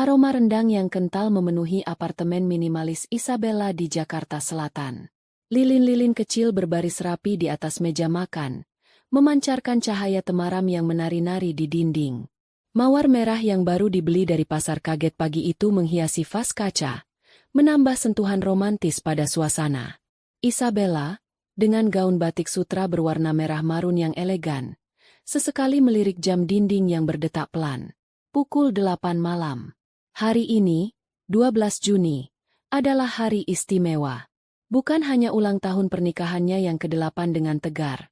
Aroma rendang yang kental memenuhi apartemen minimalis Isabella di Jakarta Selatan. Lilin-lilin kecil berbaris rapi di atas meja makan, memancarkan cahaya temaram yang menari-nari di dinding. Mawar merah yang baru dibeli dari pasar kaget pagi itu menghiasi vas kaca, menambah sentuhan romantis pada suasana. Isabella, dengan gaun batik sutra berwarna merah marun yang elegan, sesekali melirik jam dinding yang berdetak pelan. Pukul 8 malam. Hari ini, 12 Juni, adalah hari istimewa. Bukan hanya ulang tahun pernikahannya yang ke-8 dengan Tegar,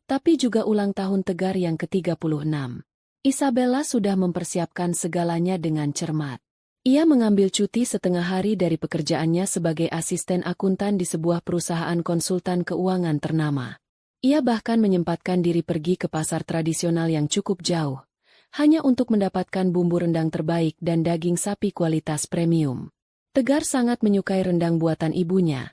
tapi juga ulang tahun Tegar yang ke-36. Isabella sudah mempersiapkan segalanya dengan cermat. Ia mengambil cuti setengah hari dari pekerjaannya sebagai asisten akuntan di sebuah perusahaan konsultan keuangan ternama. Ia bahkan menyempatkan diri pergi ke pasar tradisional yang cukup jauh, hanya untuk mendapatkan bumbu rendang terbaik dan daging sapi kualitas premium. Tegar sangat menyukai rendang buatan ibunya,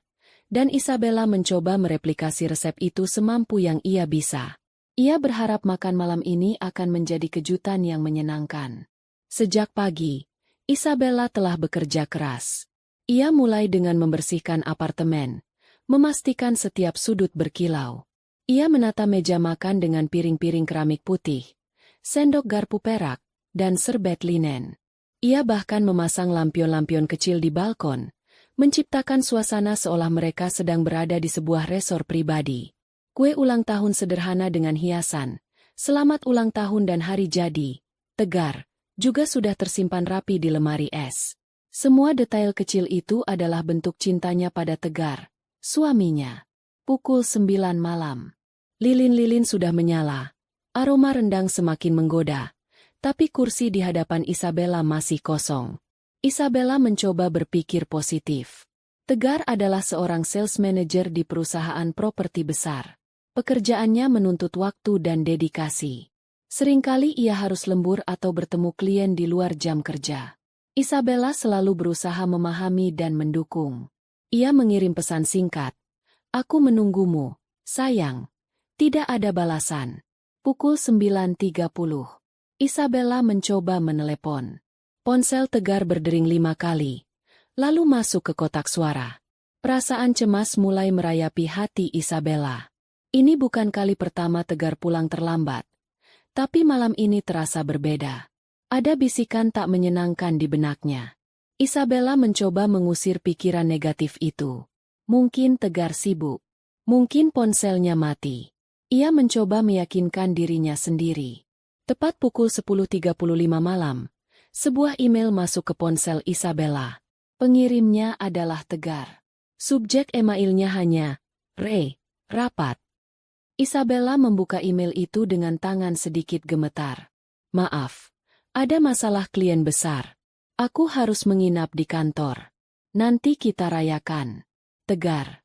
dan Isabella mencoba mereplikasi resep itu semampu yang ia bisa. Ia berharap makan malam ini akan menjadi kejutan yang menyenangkan. Sejak pagi, Isabella telah bekerja keras. Ia mulai dengan membersihkan apartemen, memastikan setiap sudut berkilau. Ia menata meja makan dengan piring-piring keramik putih, sendok garpu perak, dan serbet linen. Ia bahkan memasang lampion-lampion kecil di balkon, menciptakan suasana seolah mereka sedang berada di sebuah resor pribadi. Kue ulang tahun sederhana dengan hiasan, selamat ulang tahun dan hari jadi, Tegar, juga sudah tersimpan rapi di lemari es. Semua detail kecil itu adalah bentuk cintanya pada Tegar, suaminya. Pukul 9 malam. Lilin-lilin sudah menyala, aroma rendang semakin menggoda, tapi kursi di hadapan Isabella masih kosong. Isabella mencoba berpikir positif. Tegar adalah seorang sales manager di perusahaan properti besar. Pekerjaannya menuntut waktu dan dedikasi. Seringkali ia harus lembur atau bertemu klien di luar jam kerja. Isabella selalu berusaha memahami dan mendukung. Ia mengirim pesan singkat. "Aku menunggumu, sayang." Tidak ada balasan. Pukul 9.30. Isabella mencoba menelepon. Ponsel Tegar berdering 5 kali, lalu masuk ke kotak suara. Perasaan cemas mulai merayapi hati Isabella. Ini bukan kali pertama Tegar pulang terlambat, tapi malam ini terasa berbeda. Ada bisikan tak menyenangkan di benaknya. Isabella mencoba mengusir pikiran negatif itu. Mungkin Tegar sibuk. Mungkin ponselnya mati. Ia mencoba meyakinkan dirinya sendiri. Tepat pukul 10.35 malam, sebuah email masuk ke ponsel Isabella. Pengirimnya adalah Tegar. Subjek emailnya hanya, rapat. Isabella membuka email itu dengan tangan sedikit gemetar. "Maaf, ada masalah klien besar. Aku harus menginap di kantor. Nanti kita rayakan." Tegar.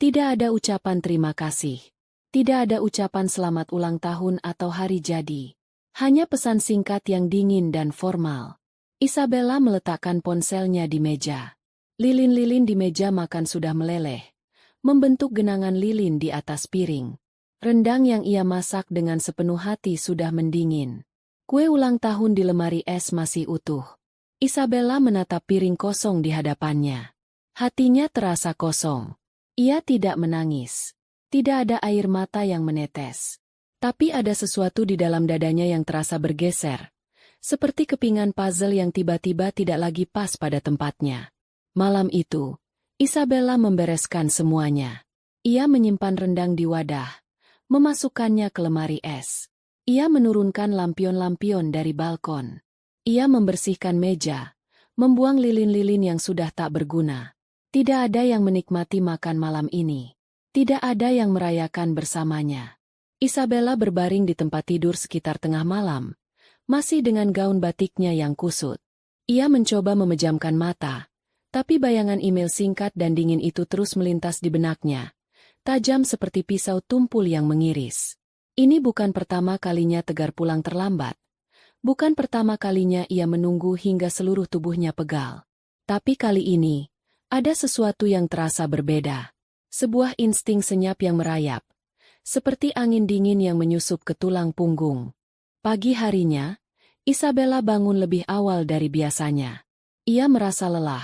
Tidak ada ucapan terima kasih. Tidak ada ucapan selamat ulang tahun atau hari jadi. Hanya pesan singkat yang dingin dan formal. Isabella meletakkan ponselnya di meja. Lilin-lilin di meja makan sudah meleleh, membentuk genangan lilin di atas piring. Rendang yang ia masak dengan sepenuh hati sudah mendingin. Kue ulang tahun di lemari es masih utuh. Isabella menatap piring kosong di hadapannya. Hatinya terasa kosong. Ia tidak menangis. Tidak ada air mata yang menetes. Tapi ada sesuatu di dalam dadanya yang terasa bergeser. Seperti kepingan puzzle yang tiba-tiba tidak lagi pas pada tempatnya. Malam itu, Isabella membereskan semuanya. Ia menyimpan rendang di wadah, memasukkannya ke lemari es. Ia menurunkan lampion-lampion dari balkon. Ia membersihkan meja, membuang lilin-lilin yang sudah tak berguna. Tidak ada yang menikmati makan malam ini. Tidak ada yang merayakan bersamanya. Isabella berbaring di tempat tidur sekitar tengah malam, masih dengan gaun batiknya yang kusut. Ia mencoba memejamkan mata, tapi bayangan email singkat dan dingin itu terus melintas di benaknya. Tajam seperti pisau tumpul yang mengiris. Ini bukan pertama kalinya Tegar pulang terlambat. Bukan pertama kalinya ia menunggu hingga seluruh tubuhnya pegal. Tapi kali ini, ada sesuatu yang terasa berbeda. Sebuah insting senyap yang merayap. Seperti angin dingin yang menyusup ke tulang punggung. Pagi harinya, Isabella bangun lebih awal dari biasanya. Ia merasa lelah,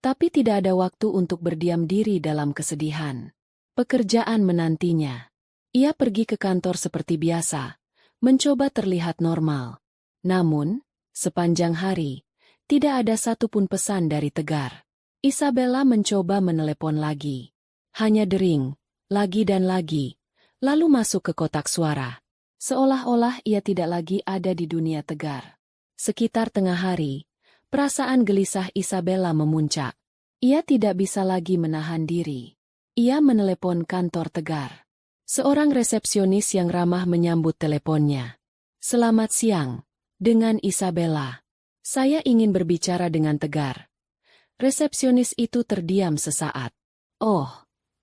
tapi tidak ada waktu untuk berdiam diri dalam kesedihan. Pekerjaan menantinya. Ia pergi ke kantor seperti biasa, mencoba terlihat normal. Namun, sepanjang hari, tidak ada satupun pesan dari Tegar. Isabella mencoba menelepon lagi. Hanya dering, lagi dan lagi, lalu masuk ke kotak suara. Seolah-olah ia tidak lagi ada di dunia Tegar. Sekitar tengah hari, perasaan gelisah Isabella memuncak. Ia tidak bisa lagi menahan diri. Ia menelepon kantor Tegar. Seorang resepsionis yang ramah menyambut teleponnya. "Selamat siang, dengan Isabella. Saya ingin berbicara dengan Tegar." Resepsionis itu terdiam sesaat. "Oh,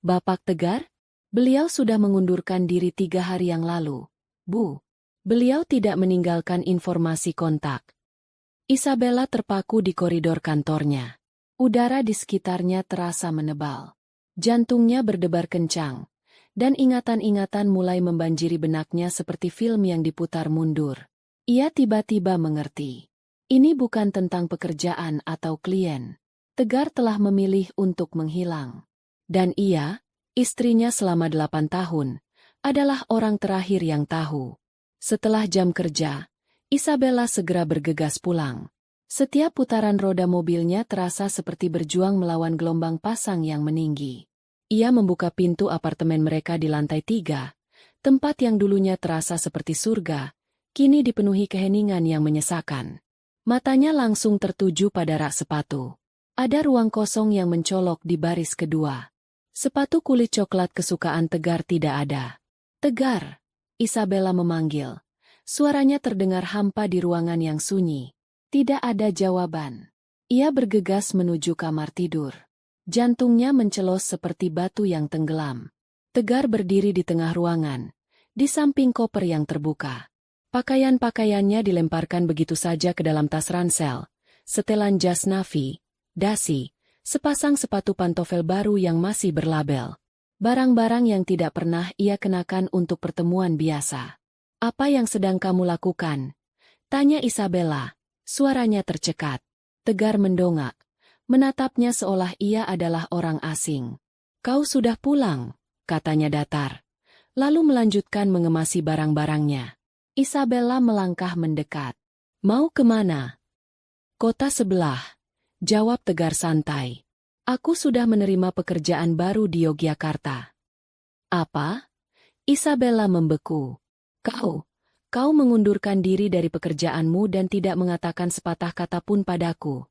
Bapak Tegar? Beliau sudah mengundurkan diri 3 hari yang lalu, Bu. Beliau tidak meninggalkan informasi kontak." Isabella terpaku di koridor kantornya. Udara di sekitarnya terasa menebal. Jantungnya berdebar kencang, dan ingatan-ingatan mulai membanjiri benaknya seperti film yang diputar mundur. Ia tiba-tiba mengerti. Ini bukan tentang pekerjaan atau klien. Tegar telah memilih untuk menghilang. Dan ia, istrinya selama 8 tahun, adalah orang terakhir yang tahu. Setelah jam kerja, Isabella segera bergegas pulang. Setiap putaran roda mobilnya terasa seperti berjuang melawan gelombang pasang yang meninggi. Ia membuka pintu apartemen mereka di lantai 3, tempat yang dulunya terasa seperti surga, kini dipenuhi keheningan yang menyesakan. Matanya langsung tertuju pada rak sepatu. Ada ruang kosong yang mencolok di baris kedua. Sepatu kulit coklat kesukaan Tegar tidak ada. "Tegar," Isabella memanggil. Suaranya terdengar hampa di ruangan yang sunyi. Tidak ada jawaban. Ia bergegas menuju kamar tidur. Jantungnya mencelos seperti batu yang tenggelam. Tegar berdiri di tengah ruangan, di samping koper yang terbuka. Pakaian-pakaiannya dilemparkan begitu saja ke dalam tas ransel, setelan jas navy, dasi, sepasang sepatu pantofel baru yang masih berlabel. Barang-barang yang tidak pernah ia kenakan untuk pertemuan biasa. "Apa yang sedang kamu lakukan?" tanya Isabella, suaranya tercekat. Tegar mendongak, menatapnya seolah ia adalah orang asing. "Kau sudah pulang," katanya datar. Lalu melanjutkan mengemasi barang-barangnya. Isabella melangkah mendekat. "Mau kemana?" "Kota sebelah," jawab Tegar santai. "Aku sudah menerima pekerjaan baru di Yogyakarta." "Apa?" Isabella membeku. Kau mengundurkan diri dari pekerjaanmu dan tidak mengatakan sepatah kata pun padaku."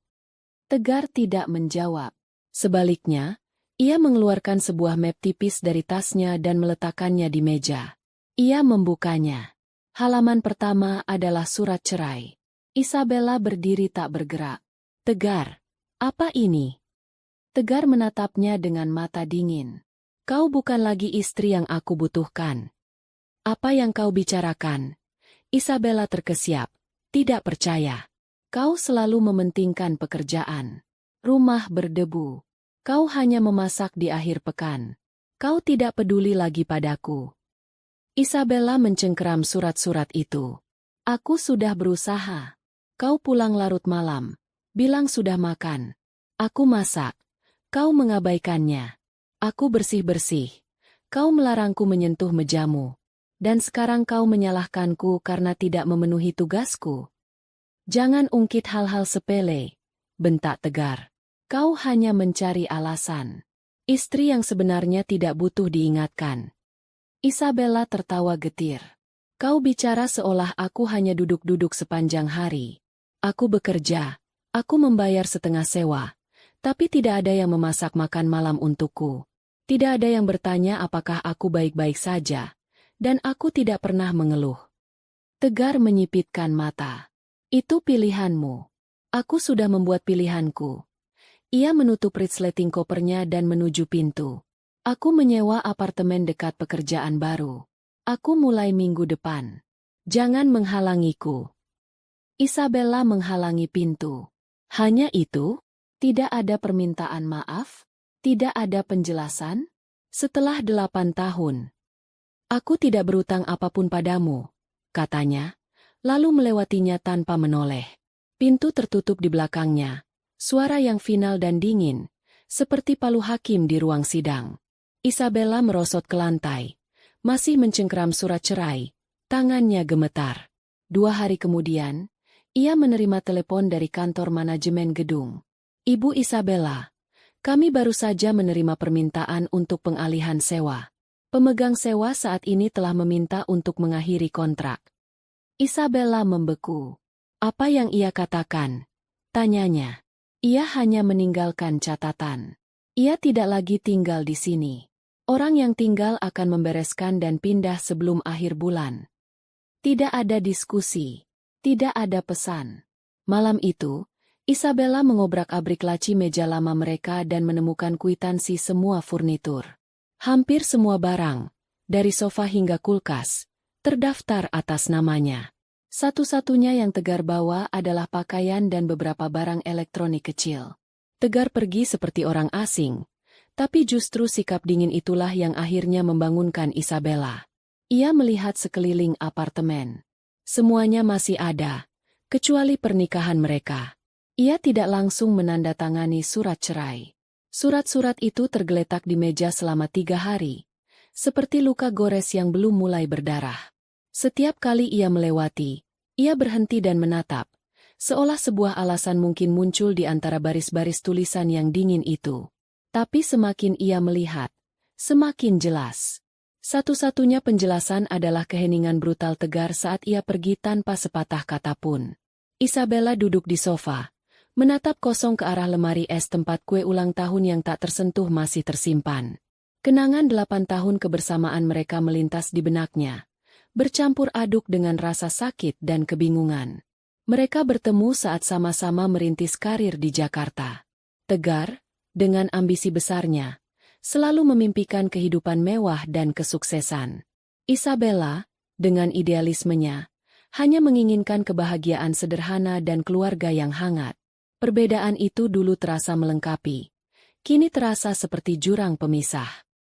Tegar tidak menjawab. Sebaliknya, ia mengeluarkan sebuah map tipis dari tasnya dan meletakkannya di meja. Ia membukanya. Halaman pertama adalah surat cerai. Isabella berdiri tak bergerak. "Tegar, apa ini?" Tegar menatapnya dengan mata dingin. "Kau bukan lagi istri yang aku butuhkan." "Apa yang kau bicarakan?" Isabella terkesiap. Tidak percaya. "Kau selalu mementingkan pekerjaan. Rumah berdebu. Kau hanya memasak di akhir pekan. Kau tidak peduli lagi padaku." Isabella mencengkeram surat-surat itu. "Aku sudah berusaha. Kau pulang larut malam. Bilang sudah makan. Aku masak. Kau mengabaikannya. Aku bersih-bersih. Kau melarangku menyentuh mejamu. Dan sekarang kau menyalahkanku karena tidak memenuhi tugasku." "Jangan ungkit hal-hal sepele," bentak Tegar. "Kau hanya mencari alasan. Istri yang sebenarnya tidak butuh diingatkan." Isabella tertawa getir. "Kau bicara seolah aku hanya duduk-duduk sepanjang hari. Aku bekerja, aku membayar setengah sewa, tapi tidak ada yang memasak makan malam untukku. Tidak ada yang bertanya apakah aku baik-baik saja. Dan aku tidak pernah mengeluh." Tegar menyipitkan mata. "Itu pilihanmu. Aku sudah membuat pilihanku." Ia menutup resleting kopernya dan menuju pintu. "Aku menyewa apartemen dekat pekerjaan baru. Aku mulai minggu depan. Jangan menghalangiku." Isabella menghalangi pintu. "Hanya itu? Tidak ada permintaan maaf? Tidak ada penjelasan? Setelah 8 tahun. "Aku tidak berutang apapun padamu," katanya, lalu melewatinya tanpa menoleh. Pintu tertutup di belakangnya. Suara yang final dan dingin, seperti palu hakim di ruang sidang. Isabella merosot ke lantai, masih mencengkeram surat cerai. Tangannya gemetar. 2 hari kemudian, ia menerima telepon dari kantor manajemen gedung. Ibu Isabella, kami baru saja menerima permintaan untuk pengalihan sewa. Pemegang sewa saat ini telah meminta untuk mengakhiri kontrak. Isabella membeku. Apa yang ia katakan? Tanyanya. Ia hanya meninggalkan catatan. Ia tidak lagi tinggal di sini. Orang yang tinggal akan membereskan dan pindah sebelum akhir bulan. Tidak ada diskusi. Tidak ada pesan. Malam itu, Isabella mengobrak-abrik laci meja lama mereka dan menemukan kwitansi semua furnitur. Hampir semua barang, dari sofa hingga kulkas, terdaftar atas namanya. Satu-satunya yang Tegar bawa adalah pakaian dan beberapa barang elektronik kecil. Tegar pergi seperti orang asing, tapi justru sikap dingin itulah yang akhirnya membangunkan Isabella. Ia melihat sekeliling apartemen. Semuanya masih ada, kecuali pernikahan mereka. Ia tidak langsung menandatangani surat cerai. Surat-surat itu tergeletak di meja selama 3 hari, seperti luka gores yang belum mulai berdarah. Setiap kali ia melewati, ia berhenti dan menatap, seolah sebuah alasan mungkin muncul di antara baris-baris tulisan yang dingin itu. Tapi semakin ia melihat, semakin jelas. Satu-satunya penjelasan adalah keheningan brutal Tegar saat ia pergi tanpa sepatah kata pun. Isabella duduk di sofa, menatap kosong ke arah lemari es tempat kue ulang tahun yang tak tersentuh masih tersimpan. Kenangan 8 tahun kebersamaan mereka melintas di benaknya, bercampur aduk dengan rasa sakit dan kebingungan. Mereka bertemu saat sama-sama merintis karir di Jakarta. Tegar, dengan ambisi besarnya, selalu memimpikan kehidupan mewah dan kesuksesan. Isabella, dengan idealismenya, hanya menginginkan kebahagiaan sederhana dan keluarga yang hangat. Perbedaan itu dulu terasa melengkapi. Kini terasa seperti jurang pemisah.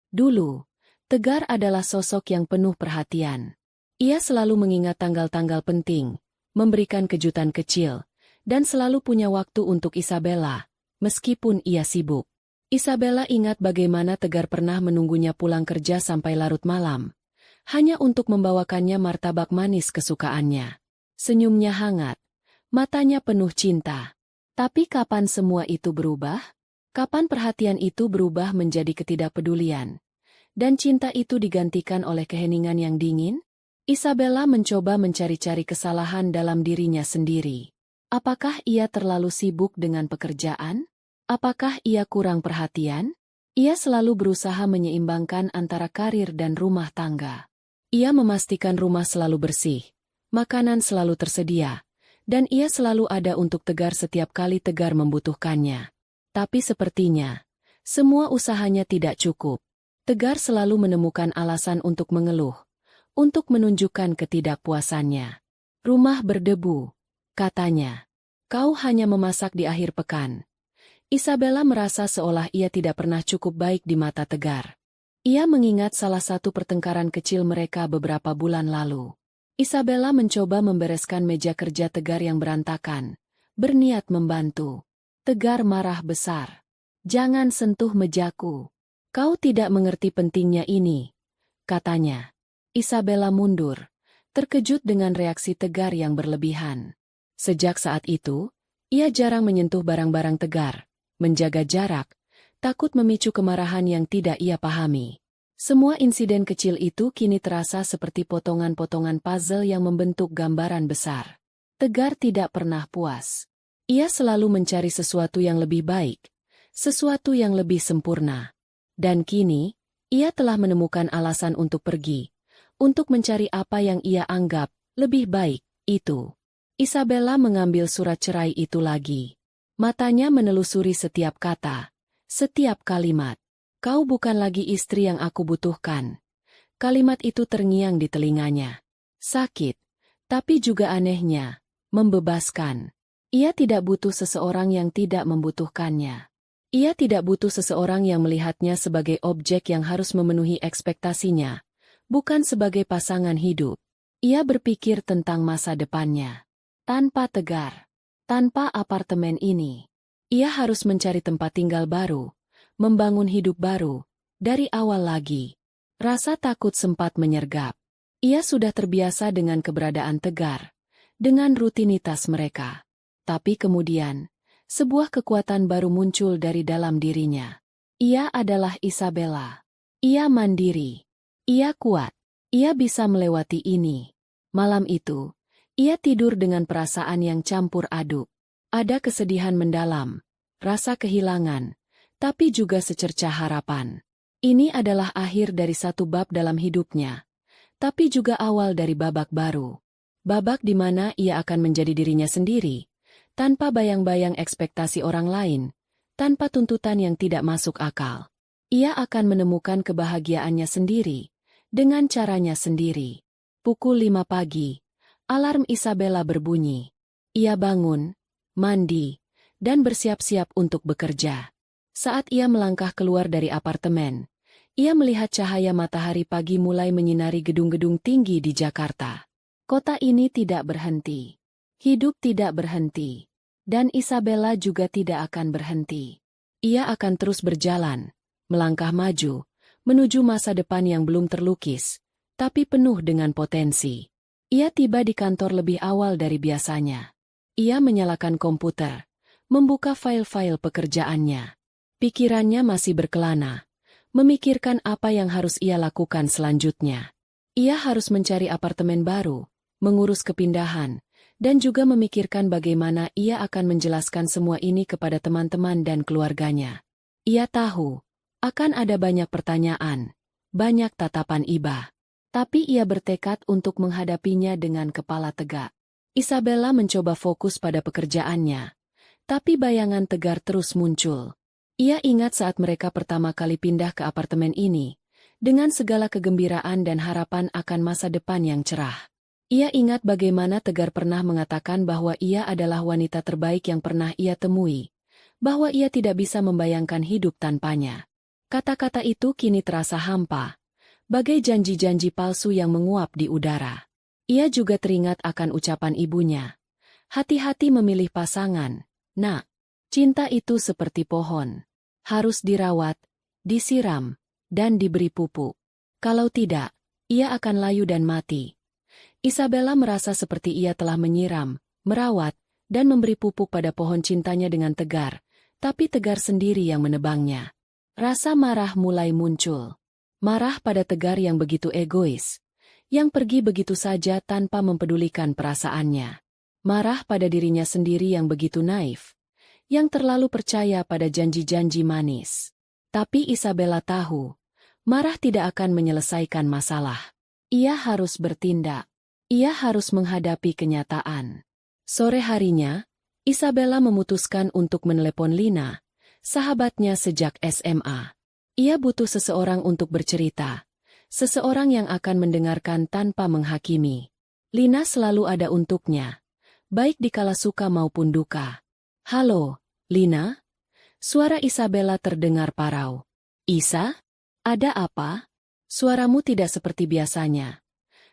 Dulu, Tegar adalah sosok yang penuh perhatian. Ia selalu mengingat tanggal-tanggal penting, memberikan kejutan kecil, dan selalu punya waktu untuk Isabella, meskipun ia sibuk. Isabella ingat bagaimana Tegar pernah menunggunya pulang kerja sampai larut malam, hanya untuk membawakannya martabak manis kesukaannya. Senyumnya hangat, matanya penuh cinta. Tapi kapan semua itu berubah? Kapan perhatian itu berubah menjadi ketidakpedulian? Dan cinta itu digantikan oleh keheningan yang dingin? Isabella mencoba mencari-cari kesalahan dalam dirinya sendiri. Apakah ia terlalu sibuk dengan pekerjaan? Apakah ia kurang perhatian? Ia selalu berusaha menyeimbangkan antara karir dan rumah tangga. Ia memastikan rumah selalu bersih, makanan selalu tersedia, dan ia selalu ada untuk Tegar setiap kali Tegar membutuhkannya. Tapi sepertinya, semua usahanya tidak cukup. Tegar selalu menemukan alasan untuk mengeluh, untuk menunjukkan ketidakpuasannya. Rumah berdebu, katanya. Kau hanya memasak di akhir pekan. Isabella merasa seolah ia tidak pernah cukup baik di mata Tegar. Ia mengingat salah satu pertengkaran kecil mereka beberapa bulan lalu. Isabella mencoba membereskan meja kerja Tegar yang berantakan, berniat membantu. Tegar marah besar. Jangan sentuh mejaku. Kau tidak mengerti pentingnya ini, katanya. Isabella mundur, terkejut dengan reaksi Tegar yang berlebihan. Sejak saat itu, ia jarang menyentuh barang-barang Tegar, menjaga jarak, takut memicu kemarahan yang tidak ia pahami. Semua insiden kecil itu kini terasa seperti potongan-potongan puzzle yang membentuk gambaran besar. Tegar tidak pernah puas. Ia selalu mencari sesuatu yang lebih baik, sesuatu yang lebih sempurna. Dan kini, ia telah menemukan alasan untuk pergi, untuk mencari apa yang ia anggap lebih baik, itu. Isabella mengambil surat cerai itu lagi. Matanya menelusuri setiap kata, setiap kalimat. Kau bukan lagi istri yang aku butuhkan. Kalimat itu terngiang di telinganya. Sakit, tapi juga anehnya, membebaskan. Ia tidak butuh seseorang yang tidak membutuhkannya. Ia tidak butuh seseorang yang melihatnya sebagai objek yang harus memenuhi ekspektasinya, bukan sebagai pasangan hidup. Ia berpikir tentang masa depannya. Tanpa Tegar, tanpa apartemen ini, ia harus mencari tempat tinggal baru, membangun hidup baru, dari awal lagi. Rasa takut sempat menyergap. Ia sudah terbiasa dengan keberadaan Tegar, dengan rutinitas mereka. Tapi kemudian, sebuah kekuatan baru muncul dari dalam dirinya. Ia adalah Isabella. Ia mandiri. Ia kuat. Ia bisa melewati ini. Malam itu, ia tidur dengan perasaan yang campur aduk. Ada kesedihan mendalam, rasa kehilangan, tapi juga secercah harapan. Ini adalah akhir dari satu bab dalam hidupnya, tapi juga awal dari babak baru. Babak di mana ia akan menjadi dirinya sendiri, tanpa bayang-bayang ekspektasi orang lain, tanpa tuntutan yang tidak masuk akal. Ia akan menemukan kebahagiaannya sendiri, dengan caranya sendiri. Pukul 5 pagi, alarm Isabella berbunyi. Ia bangun, mandi, dan bersiap-siap untuk bekerja. Saat ia melangkah keluar dari apartemen, ia melihat cahaya matahari pagi mulai menyinari gedung-gedung tinggi di Jakarta. Kota ini tidak berhenti. Hidup tidak berhenti. Dan Isabella juga tidak akan berhenti. Ia akan terus berjalan, melangkah maju, menuju masa depan yang belum terlukis, tapi penuh dengan potensi. Ia tiba di kantor lebih awal dari biasanya. Ia menyalakan komputer, membuka file-file pekerjaannya. Pikirannya masih berkelana, memikirkan apa yang harus ia lakukan selanjutnya. Ia harus mencari apartemen baru, mengurus kepindahan, dan juga memikirkan bagaimana ia akan menjelaskan semua ini kepada teman-teman dan keluarganya. Ia tahu, akan ada banyak pertanyaan, banyak tatapan iba. Tapi ia bertekad untuk menghadapinya dengan kepala tegak. Isabella mencoba fokus pada pekerjaannya, tapi bayangan Tegar terus muncul. Ia ingat saat mereka pertama kali pindah ke apartemen ini, dengan segala kegembiraan dan harapan akan masa depan yang cerah. Ia ingat bagaimana Tegar pernah mengatakan bahwa ia adalah wanita terbaik yang pernah ia temui, bahwa ia tidak bisa membayangkan hidup tanpanya. Kata-kata itu kini terasa hampa, bagai janji-janji palsu yang menguap di udara. Ia juga teringat akan ucapan ibunya. Hati-hati memilih pasangan, nak. Cinta itu seperti pohon. Harus dirawat, disiram, dan diberi pupuk. Kalau tidak, ia akan layu dan mati. Isabella merasa seperti ia telah menyiram, merawat, dan memberi pupuk pada pohon cintanya dengan Tegar, tapi Tegar sendiri yang menebangnya. Rasa marah mulai muncul. Marah pada Tegar yang begitu egois, yang pergi begitu saja tanpa mempedulikan perasaannya. Marah pada dirinya sendiri yang begitu naif, yang terlalu percaya pada janji-janji manis. Tapi Isabella tahu, marah tidak akan menyelesaikan masalah. Ia harus bertindak. Ia harus menghadapi kenyataan. Sore harinya, Isabella memutuskan untuk menelepon Lina, sahabatnya sejak SMA. Ia butuh seseorang untuk bercerita, seseorang yang akan mendengarkan tanpa menghakimi. Lina selalu ada untuknya, baik di kala suka maupun duka. Halo, Lina? Suara Isabella terdengar parau. Isa? Ada apa? Suaramu tidak seperti biasanya.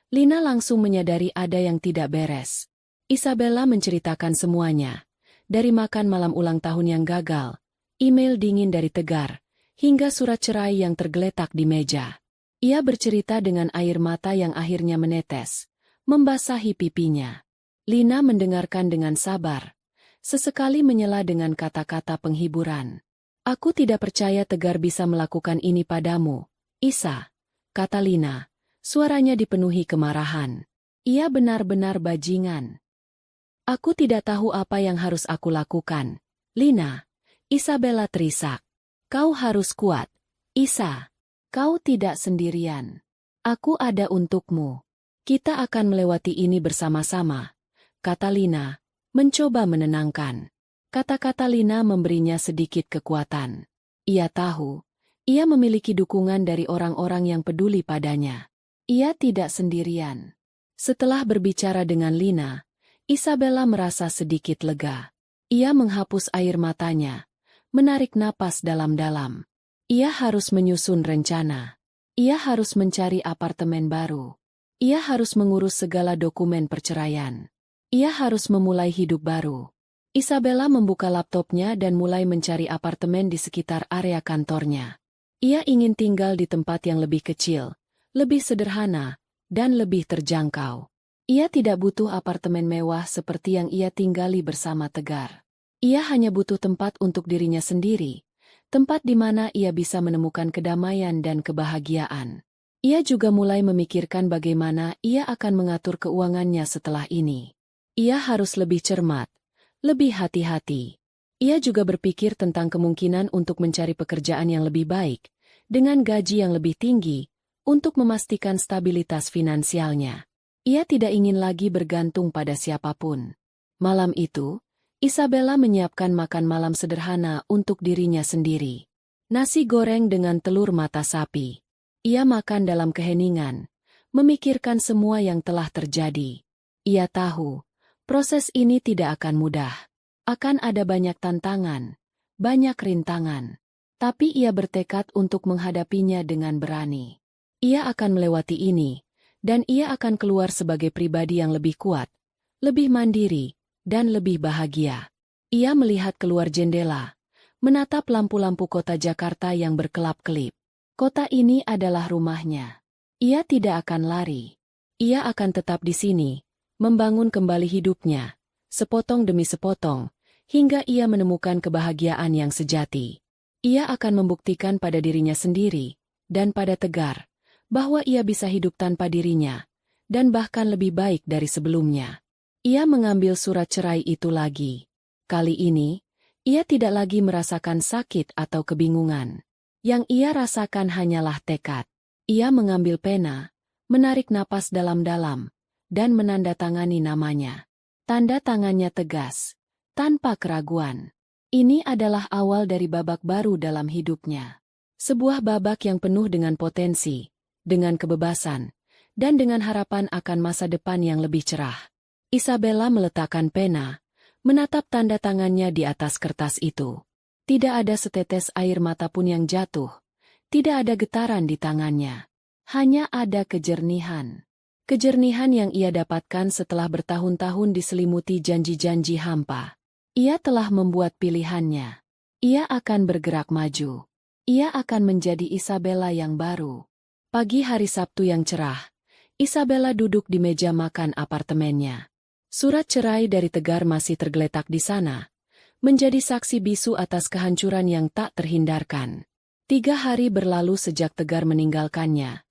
Lina langsung menyadari ada yang tidak beres. Isabella menceritakan semuanya, dari makan malam ulang tahun yang gagal, email dingin dari Tegar, hingga surat cerai yang tergeletak di meja. Ia bercerita dengan air mata yang akhirnya menetes, membasahi pipinya. Lina mendengarkan dengan sabar, sesekali menyela dengan kata-kata penghiburan. Aku tidak percaya Tegar bisa melakukan ini padamu, Isa, kata Lina, suaranya dipenuhi kemarahan. Ia benar-benar bajingan. Aku tidak tahu apa yang harus aku lakukan, Lina. Isabella terisak. Kau harus kuat, Isa. Kau tidak sendirian. Aku ada untukmu. Kita akan melewati ini bersama-sama, kata Lina, mencoba menenangkan. Kata-kata Lina memberinya sedikit kekuatan. Ia tahu, ia memiliki dukungan dari orang-orang yang peduli padanya. Ia tidak sendirian. Setelah berbicara dengan Lina, Isabella merasa sedikit lega. Ia menghapus air matanya, menarik napas dalam-dalam. Ia harus menyusun rencana. Ia harus mencari apartemen baru. Ia harus mengurus segala dokumen perceraian. Ia harus memulai hidup baru. Isabella membuka laptopnya dan mulai mencari apartemen di sekitar area kantornya. Ia ingin tinggal di tempat yang lebih kecil, lebih sederhana, dan lebih terjangkau. Ia tidak butuh apartemen mewah seperti yang ia tinggali bersama Tegar. Ia hanya butuh tempat untuk dirinya sendiri, tempat di mana ia bisa menemukan kedamaian dan kebahagiaan. Ia juga mulai memikirkan bagaimana ia akan mengatur keuangannya setelah ini. Ia harus lebih cermat, lebih hati-hati. Ia juga berpikir tentang kemungkinan untuk mencari pekerjaan yang lebih baik, dengan gaji yang lebih tinggi, untuk memastikan stabilitas finansialnya. Ia tidak ingin lagi bergantung pada siapapun. Malam itu, Isabella menyiapkan makan malam sederhana untuk dirinya sendiri. Nasi goreng dengan telur mata sapi. Ia makan dalam keheningan, memikirkan semua yang telah terjadi. Ia tahu, proses ini tidak akan mudah. Akan ada banyak tantangan, banyak rintangan. Tapi ia bertekad untuk menghadapinya dengan berani. Ia akan melewati ini, dan ia akan keluar sebagai pribadi yang lebih kuat, lebih mandiri, dan lebih bahagia. Ia melihat keluar jendela, menatap lampu-lampu kota Jakarta yang berkelap-kelip. Kota ini adalah rumahnya. Ia tidak akan lari. Ia akan tetap di sini, membangun kembali hidupnya, sepotong demi sepotong, hingga ia menemukan kebahagiaan yang sejati. Ia akan membuktikan pada dirinya sendiri, dan pada Tegar, bahwa ia bisa hidup tanpa dirinya, dan bahkan lebih baik dari sebelumnya. Ia mengambil surat cerai itu lagi. Kali ini, ia tidak lagi merasakan sakit atau kebingungan. Yang ia rasakan hanyalah tekad. Ia mengambil pena, menarik napas dalam-dalam, dan menandatangani namanya. Tanda tangannya tegas, tanpa keraguan. Ini adalah awal dari babak baru dalam hidupnya. Sebuah babak yang penuh dengan potensi, dengan kebebasan, dan dengan harapan akan masa depan yang lebih cerah. Isabella meletakkan pena, menatap tanda tangannya di atas kertas itu. Tidak ada setetes air mata pun yang jatuh. Tidak ada getaran di tangannya. Hanya ada kejernihan. Kejernihan yang ia dapatkan setelah bertahun-tahun diselimuti janji-janji hampa. Ia telah membuat pilihannya. Ia akan bergerak maju. Ia akan menjadi Isabella yang baru. Pagi hari Sabtu yang cerah, Isabella duduk di meja makan apartemennya. Surat cerai dari Tegar masih tergeletak di sana, menjadi saksi bisu atas kehancuran yang tak terhindarkan. 3 hari berlalu sejak Tegar meninggalkannya,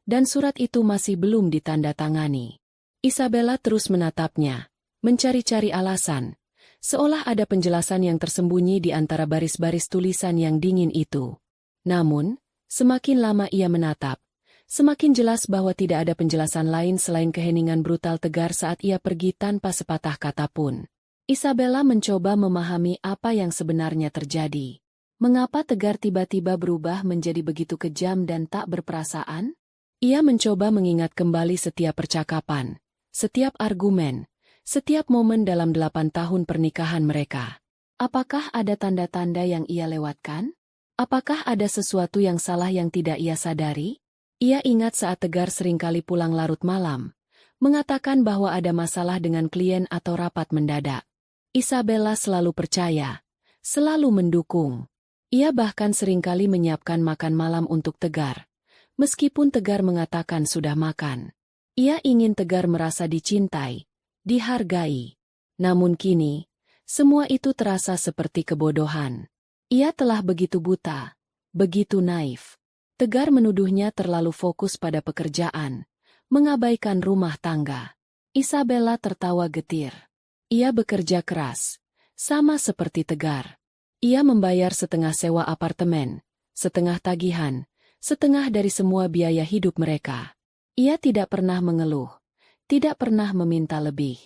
dan surat itu masih belum ditandatangani. Isabella terus menatapnya, mencari-cari alasan, seolah ada penjelasan yang tersembunyi di antara baris-baris tulisan yang dingin itu. Namun, semakin lama ia menatap, semakin jelas bahwa tidak ada penjelasan lain selain keheningan brutal Tegar saat ia pergi tanpa sepatah kata pun. Isabella mencoba memahami apa yang sebenarnya terjadi. Mengapa Tegar tiba-tiba berubah menjadi begitu kejam dan tak berperasaan? Ia mencoba mengingat kembali setiap percakapan, setiap argumen, setiap momen dalam 8 tahun pernikahan mereka. Apakah ada tanda-tanda yang ia lewatkan? Apakah ada sesuatu yang salah yang tidak ia sadari? Ia ingat saat Tegar seringkali pulang larut malam, mengatakan bahwa ada masalah dengan klien atau rapat mendadak. Isabella selalu percaya, selalu mendukung. Ia bahkan seringkali menyiapkan makan malam untuk Tegar, meskipun Tegar mengatakan sudah makan. Ia ingin Tegar merasa dicintai, dihargai. Namun kini, semua itu terasa seperti kebodohan. Ia telah begitu buta, begitu naif. Tegar menuduhnya terlalu fokus pada pekerjaan, mengabaikan rumah tangga. Isabella tertawa getir. Ia bekerja keras, sama seperti Tegar. Ia membayar setengah sewa apartemen, setengah tagihan, setengah dari semua biaya hidup mereka. Ia tidak pernah mengeluh, tidak pernah meminta lebih.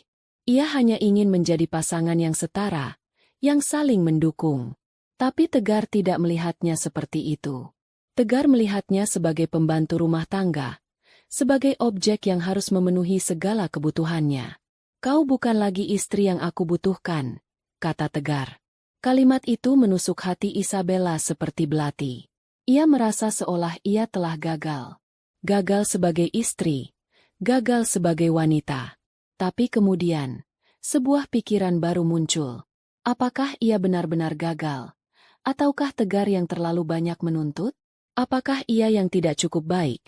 Ia hanya ingin menjadi pasangan yang setara, yang saling mendukung. Tapi Tegar tidak melihatnya seperti itu. Tegar melihatnya sebagai pembantu rumah tangga, sebagai objek yang harus memenuhi segala kebutuhannya. "Kau bukan lagi istri yang aku butuhkan," kata Tegar. Kalimat itu menusuk hati Isabella seperti belati. Ia merasa seolah ia telah gagal. Gagal sebagai istri, gagal sebagai wanita. Tapi kemudian, sebuah pikiran baru muncul. Apakah ia benar-benar gagal? Ataukah Tegar yang terlalu banyak menuntut? Apakah ia yang tidak cukup baik?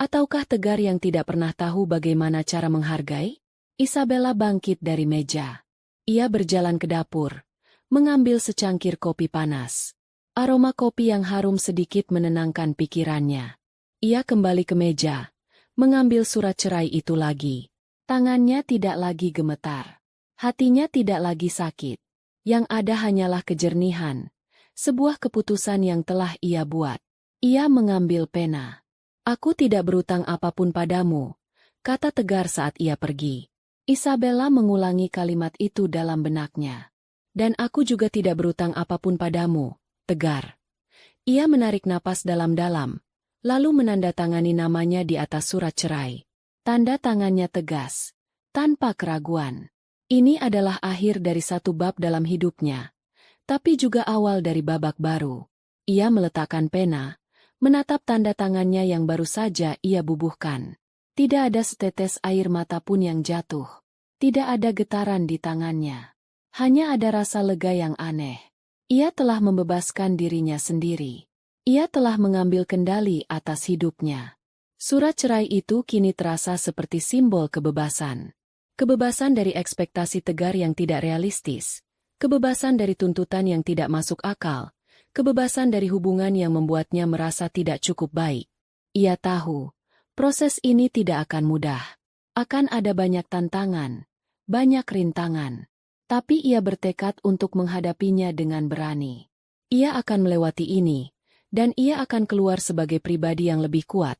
Ataukah Tegar yang tidak pernah tahu bagaimana cara menghargai? Isabella bangkit dari meja. Ia berjalan ke dapur, mengambil secangkir kopi panas. Aroma kopi yang harum sedikit menenangkan pikirannya. Ia kembali ke meja, mengambil surat cerai itu lagi. Tangannya tidak lagi gemetar. Hatinya tidak lagi sakit. Yang ada hanyalah kejernihan. Sebuah keputusan yang telah ia buat. Ia mengambil pena. "Aku tidak berutang apapun padamu," kata Tegar saat ia pergi. Isabella mengulangi kalimat itu dalam benaknya. "Dan aku juga tidak berutang apapun padamu, Tegar." Ia menarik napas dalam-dalam, lalu menandatangani namanya di atas surat cerai. Tanda tangannya tegas, tanpa keraguan. Ini adalah akhir dari satu bab dalam hidupnya, tapi juga awal dari babak baru. Ia meletakkan pena, menatap tanda tangannya yang baru saja ia bubuhkan. Tidak ada setetes air mata pun yang jatuh. Tidak ada getaran di tangannya. Hanya ada rasa lega yang aneh. Ia telah membebaskan dirinya sendiri. Ia telah mengambil kendali atas hidupnya. Surat cerai itu kini terasa seperti simbol kebebasan. Kebebasan dari ekspektasi Tegar yang tidak realistis. Kebebasan dari tuntutan yang tidak masuk akal. Kebebasan dari hubungan yang membuatnya merasa tidak cukup baik. Ia tahu, proses ini tidak akan mudah. Akan ada banyak tantangan, banyak rintangan. Tapi ia bertekad untuk menghadapinya dengan berani. Ia akan melewati ini, dan ia akan keluar sebagai pribadi yang lebih kuat,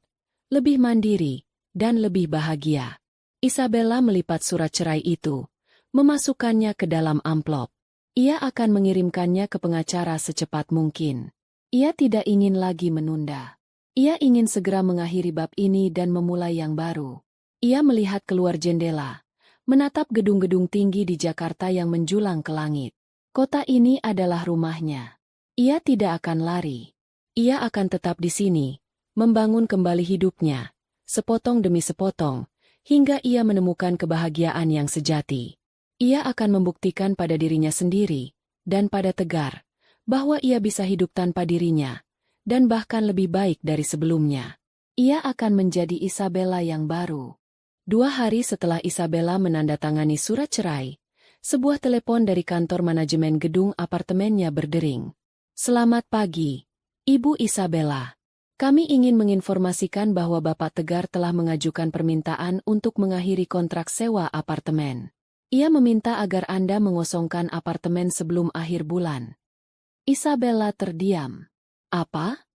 lebih mandiri, dan lebih bahagia. Isabella melipat surat cerai itu, memasukkannya ke dalam amplop. Ia akan mengirimkannya ke pengacara secepat mungkin. Ia tidak ingin lagi menunda. Ia ingin segera mengakhiri bab ini dan memulai yang baru. Ia melihat keluar jendela, menatap gedung-gedung tinggi di Jakarta yang menjulang ke langit. Kota ini adalah rumahnya. Ia tidak akan lari. Ia akan tetap di sini, membangun kembali hidupnya, sepotong demi sepotong, hingga ia menemukan kebahagiaan yang sejati. Ia akan membuktikan pada dirinya sendiri, dan pada Tegar, bahwa ia bisa hidup tanpa dirinya, dan bahkan lebih baik dari sebelumnya. Ia akan menjadi Isabella yang baru. 2 hari setelah Isabella menandatangani surat cerai, sebuah telepon dari kantor manajemen gedung apartemennya berdering. "Selamat pagi, Ibu Isabella. Kami ingin menginformasikan bahwa Bapak Tegar telah mengajukan permintaan untuk mengakhiri kontrak sewa apartemen. Ia meminta agar Anda mengosongkan apartemen sebelum akhir bulan." Isabella terdiam. Apa?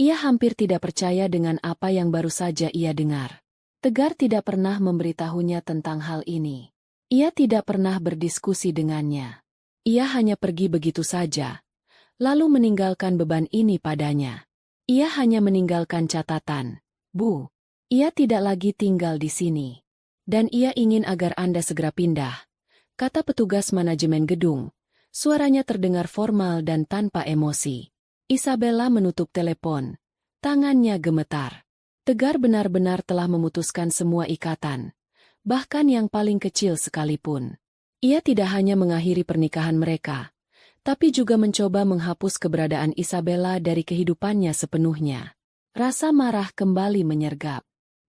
Ia hampir tidak percaya dengan apa yang baru saja ia dengar. Tegar tidak pernah memberitahunya tentang hal ini. Ia tidak pernah berdiskusi dengannya. Ia hanya pergi begitu saja, lalu meninggalkan beban ini padanya. Ia hanya meninggalkan catatan, "Bu, ia tidak lagi tinggal di sini. Dan ia ingin agar Anda segera pindah," kata petugas manajemen gedung. Suaranya terdengar formal dan tanpa emosi. Isabella menutup telepon. Tangannya gemetar. Tegar benar-benar telah memutuskan semua ikatan, bahkan yang paling kecil sekalipun. Ia tidak hanya mengakhiri pernikahan mereka, tapi juga mencoba menghapus keberadaan Isabella dari kehidupannya sepenuhnya. Rasa marah kembali menyergap.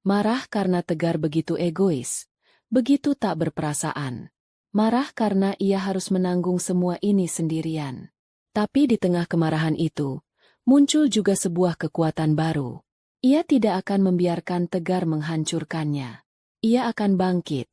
Marah karena Tegar begitu egois, begitu tak berperasaan. Marah karena ia harus menanggung semua ini sendirian. Tapi di tengah kemarahan itu, muncul juga sebuah kekuatan baru. Ia tidak akan membiarkan Tegar menghancurkannya. Ia akan bangkit.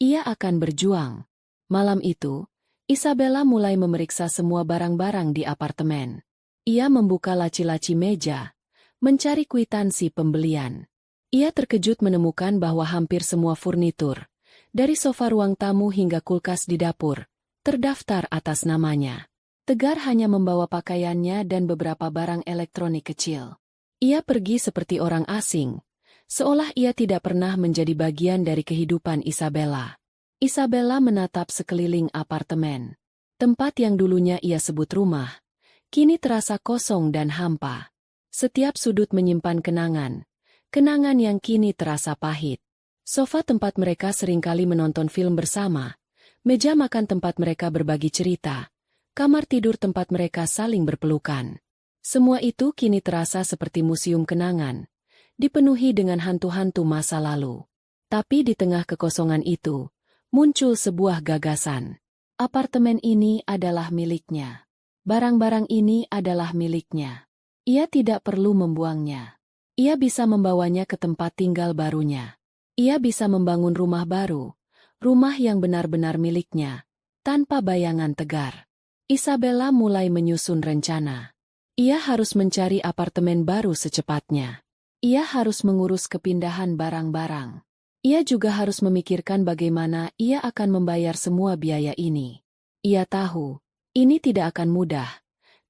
Ia akan berjuang. Malam itu, Isabella mulai memeriksa semua barang-barang di apartemen. Ia membuka laci-laci meja, mencari kwitansi pembelian. Ia terkejut menemukan bahwa hampir semua furnitur, dari sofa ruang tamu hingga kulkas di dapur, terdaftar atas namanya. Tegar hanya membawa pakaiannya dan beberapa barang elektronik kecil. Ia pergi seperti orang asing, seolah ia tidak pernah menjadi bagian dari kehidupan Isabella. Isabella menatap sekeliling apartemen. Tempat yang dulunya ia sebut rumah, kini terasa kosong dan hampa. Setiap sudut menyimpan kenangan, kenangan yang kini terasa pahit. Sofa tempat mereka seringkali menonton film bersama, meja makan tempat mereka berbagi cerita, kamar tidur tempat mereka saling berpelukan. Semua itu kini terasa seperti museum kenangan, dipenuhi dengan hantu-hantu masa lalu. Tapi di tengah kekosongan itu, muncul sebuah gagasan. Apartemen ini adalah miliknya. Barang-barang ini adalah miliknya. Ia tidak perlu membuangnya. Ia bisa membawanya ke tempat tinggal barunya. Ia bisa membangun rumah baru, rumah yang benar-benar miliknya, tanpa bayangan tegar. Isabella mulai menyusun rencana. Ia harus mencari apartemen baru secepatnya. Ia harus mengurus kepindahan barang-barang. Ia juga harus memikirkan bagaimana ia akan membayar semua biaya ini. Ia tahu, ini tidak akan mudah,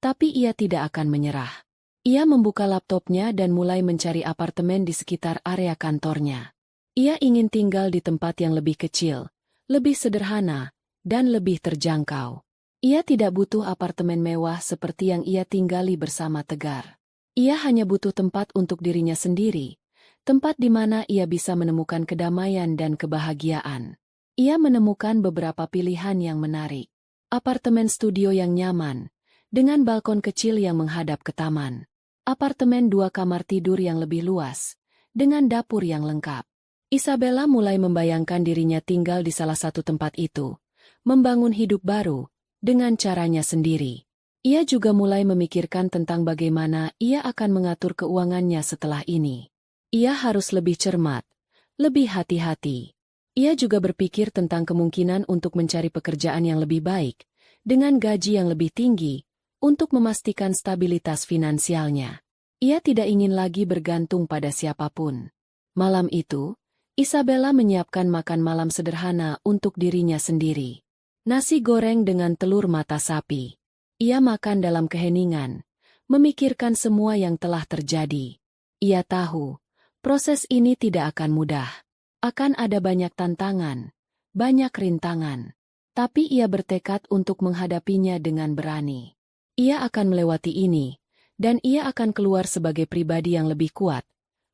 tapi ia tidak akan menyerah. Ia membuka laptopnya dan mulai mencari apartemen di sekitar area kantornya. Ia ingin tinggal di tempat yang lebih kecil, lebih sederhana, dan lebih terjangkau. Ia tidak butuh apartemen mewah seperti yang ia tinggali bersama Tegar. Ia hanya butuh tempat untuk dirinya sendiri, tempat di mana ia bisa menemukan kedamaian dan kebahagiaan. Ia menemukan beberapa pilihan yang menarik. Apartemen studio yang nyaman, dengan balkon kecil yang menghadap ke taman. Apartemen 2 kamar tidur yang lebih luas, dengan dapur yang lengkap. Isabella mulai membayangkan dirinya tinggal di salah satu tempat itu, membangun hidup baru, dengan caranya sendiri. Ia juga mulai memikirkan tentang bagaimana ia akan mengatur keuangannya setelah ini. Ia harus lebih cermat, lebih hati-hati. Ia juga berpikir tentang kemungkinan untuk mencari pekerjaan yang lebih baik, dengan gaji yang lebih tinggi, untuk memastikan stabilitas finansialnya. Ia tidak ingin lagi bergantung pada siapapun. Malam itu, Isabella menyiapkan makan malam sederhana untuk dirinya sendiri. Nasi goreng dengan telur mata sapi. Ia makan dalam keheningan, memikirkan semua yang telah terjadi. Ia tahu, proses ini tidak akan mudah. Akan ada banyak tantangan, banyak rintangan. Tapi ia bertekad untuk menghadapinya dengan berani. Ia akan melewati ini, dan ia akan keluar sebagai pribadi yang lebih kuat,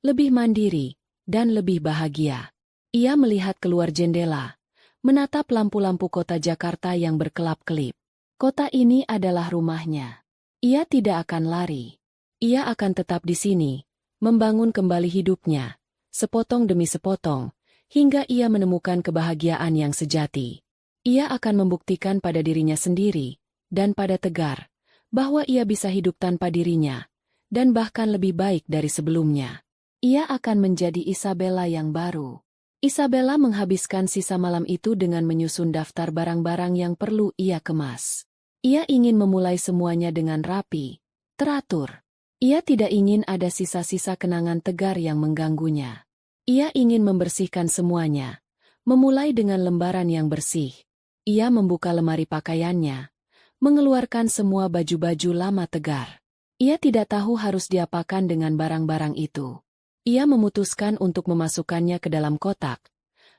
lebih mandiri, dan lebih bahagia. Ia melihat keluar jendela, menatap lampu-lampu kota Jakarta yang berkelap-kelip. Kota ini adalah rumahnya. Ia tidak akan lari. Ia akan tetap di sini, membangun kembali hidupnya, sepotong demi sepotong, hingga ia menemukan kebahagiaan yang sejati. Ia akan membuktikan pada dirinya sendiri, dan pada Tegar, bahwa ia bisa hidup tanpa dirinya, dan bahkan lebih baik dari sebelumnya. Ia akan menjadi Isabella yang baru. Isabella menghabiskan sisa malam itu dengan menyusun daftar barang-barang yang perlu ia kemas. Ia ingin memulai semuanya dengan rapi, teratur. Ia tidak ingin ada sisa-sisa kenangan Tegar yang mengganggunya. Ia ingin membersihkan semuanya, memulai dengan lembaran yang bersih. Ia membuka lemari pakaiannya, mengeluarkan semua baju-baju lama Tegar. Ia tidak tahu harus diapakan dengan barang-barang itu. Ia memutuskan untuk memasukkannya ke dalam kotak,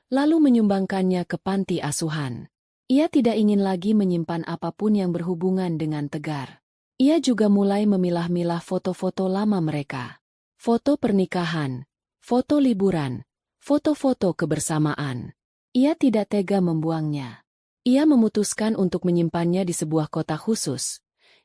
lalu menyumbangkannya ke panti asuhan. Ia tidak ingin lagi menyimpan apapun yang berhubungan dengan Tegar. Ia juga mulai memilah-milah foto-foto lama mereka. Foto pernikahan, foto liburan, foto-foto kebersamaan. Ia tidak tega membuangnya. Ia memutuskan untuk menyimpannya di sebuah kotak khusus,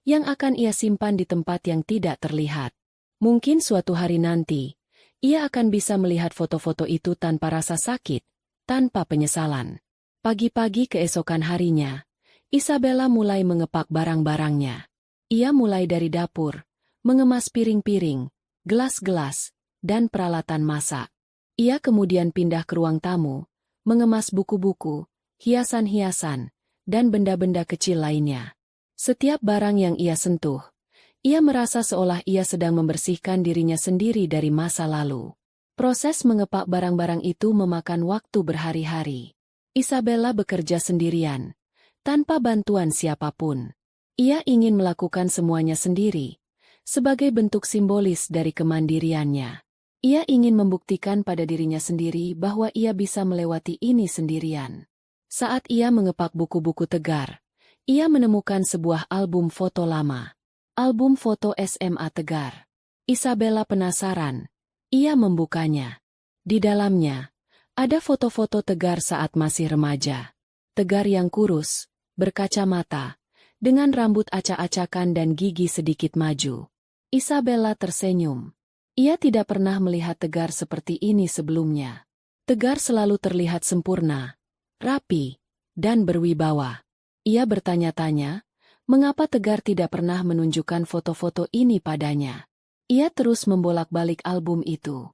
yang akan ia simpan di tempat yang tidak terlihat. Mungkin suatu hari nanti, ia akan bisa melihat foto-foto itu tanpa rasa sakit, tanpa penyesalan. Pagi-pagi keesokan harinya, Isabella mulai mengepak barang-barangnya. Ia mulai dari dapur, mengemas piring-piring, gelas-gelas, dan peralatan masak. Ia kemudian pindah ke ruang tamu, mengemas buku-buku, hiasan-hiasan, dan benda-benda kecil lainnya. Setiap barang yang ia sentuh, ia merasa seolah ia sedang membersihkan dirinya sendiri dari masa lalu. Proses mengepak barang-barang itu memakan waktu berhari-hari. Isabella bekerja sendirian, tanpa bantuan siapapun. Ia ingin melakukan semuanya sendiri, sebagai bentuk simbolis dari kemandiriannya. Ia ingin membuktikan pada dirinya sendiri bahwa ia bisa melewati ini sendirian. Saat ia mengepak buku-buku Tegar, ia menemukan sebuah album foto lama. Album foto SMA Tegar. Isabella penasaran. Ia membukanya. Di dalamnya, Ada foto-foto Tegar saat masih remaja. Tegar yang kurus, berkacamata, dengan rambut acak-acakan dan gigi sedikit maju. Isabella tersenyum. Ia tidak pernah melihat Tegar seperti ini sebelumnya. Tegar selalu terlihat sempurna, rapi, dan berwibawa. Ia bertanya-tanya, mengapa Tegar tidak pernah menunjukkan foto-foto ini padanya. Ia terus membolak-balik album itu.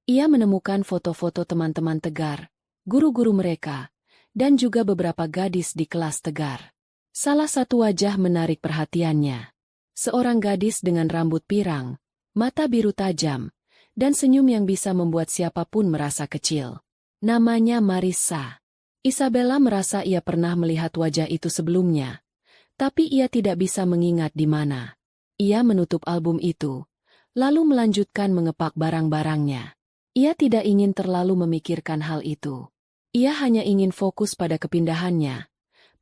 Ia menemukan foto-foto teman-teman Tegar, guru-guru mereka, dan juga beberapa gadis di kelas Tegar. Salah satu wajah menarik perhatiannya. Seorang gadis dengan rambut pirang, mata biru tajam, dan senyum yang bisa membuat siapapun merasa kecil. Namanya Marissa. Isabella merasa ia pernah melihat wajah itu sebelumnya, tapi ia tidak bisa mengingat di mana. Ia menutup album itu, lalu melanjutkan mengepak barang-barangnya. Ia tidak ingin terlalu memikirkan hal itu. Ia hanya ingin fokus pada kepindahannya,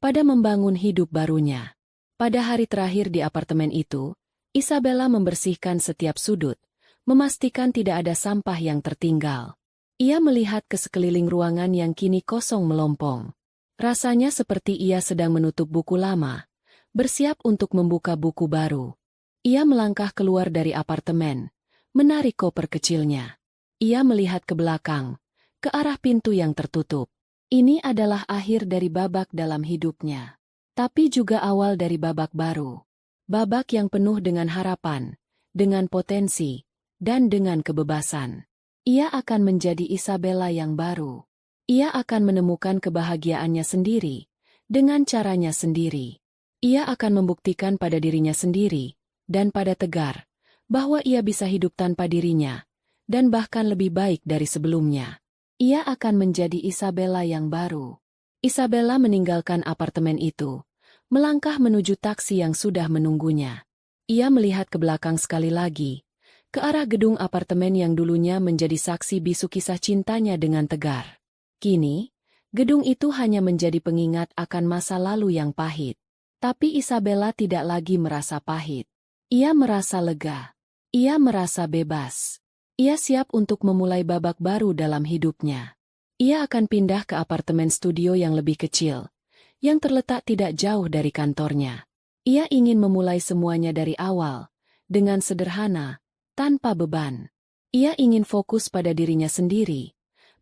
pada membangun hidup barunya. Pada hari terakhir di apartemen itu, Isabella membersihkan setiap sudut, memastikan tidak ada sampah yang tertinggal. Ia melihat ke sekeliling ruangan yang kini kosong melompong. Rasanya seperti ia sedang menutup buku lama, bersiap untuk membuka buku baru. Ia melangkah keluar dari apartemen, menarik koper kecilnya. Ia melihat ke belakang, ke arah pintu yang tertutup. Ini adalah akhir dari babak dalam hidupnya, tapi juga awal dari babak baru. Babak yang penuh dengan harapan, dengan potensi, dan dengan kebebasan. Ia akan menjadi Isabella yang baru. Ia akan menemukan kebahagiaannya sendiri, dengan caranya sendiri. Ia akan membuktikan pada dirinya sendiri, dan pada Tegar, bahwa ia bisa hidup tanpa dirinya, dan bahkan lebih baik dari sebelumnya. Ia akan menjadi Isabella yang baru. Isabella meninggalkan apartemen itu, melangkah menuju taksi yang sudah menunggunya. Ia melihat ke belakang sekali lagi, ke arah gedung apartemen yang dulunya menjadi saksi bisu kisah cintanya dengan Tegar. Kini, gedung itu hanya menjadi pengingat akan masa lalu yang pahit. Tapi Isabella tidak lagi merasa pahit. Ia merasa lega. Ia merasa bebas. Ia siap untuk memulai babak baru dalam hidupnya. Ia akan pindah ke apartemen studio yang lebih kecil, yang terletak tidak jauh dari kantornya. Ia ingin memulai semuanya dari awal, dengan sederhana, tanpa beban. Ia ingin fokus pada dirinya sendiri,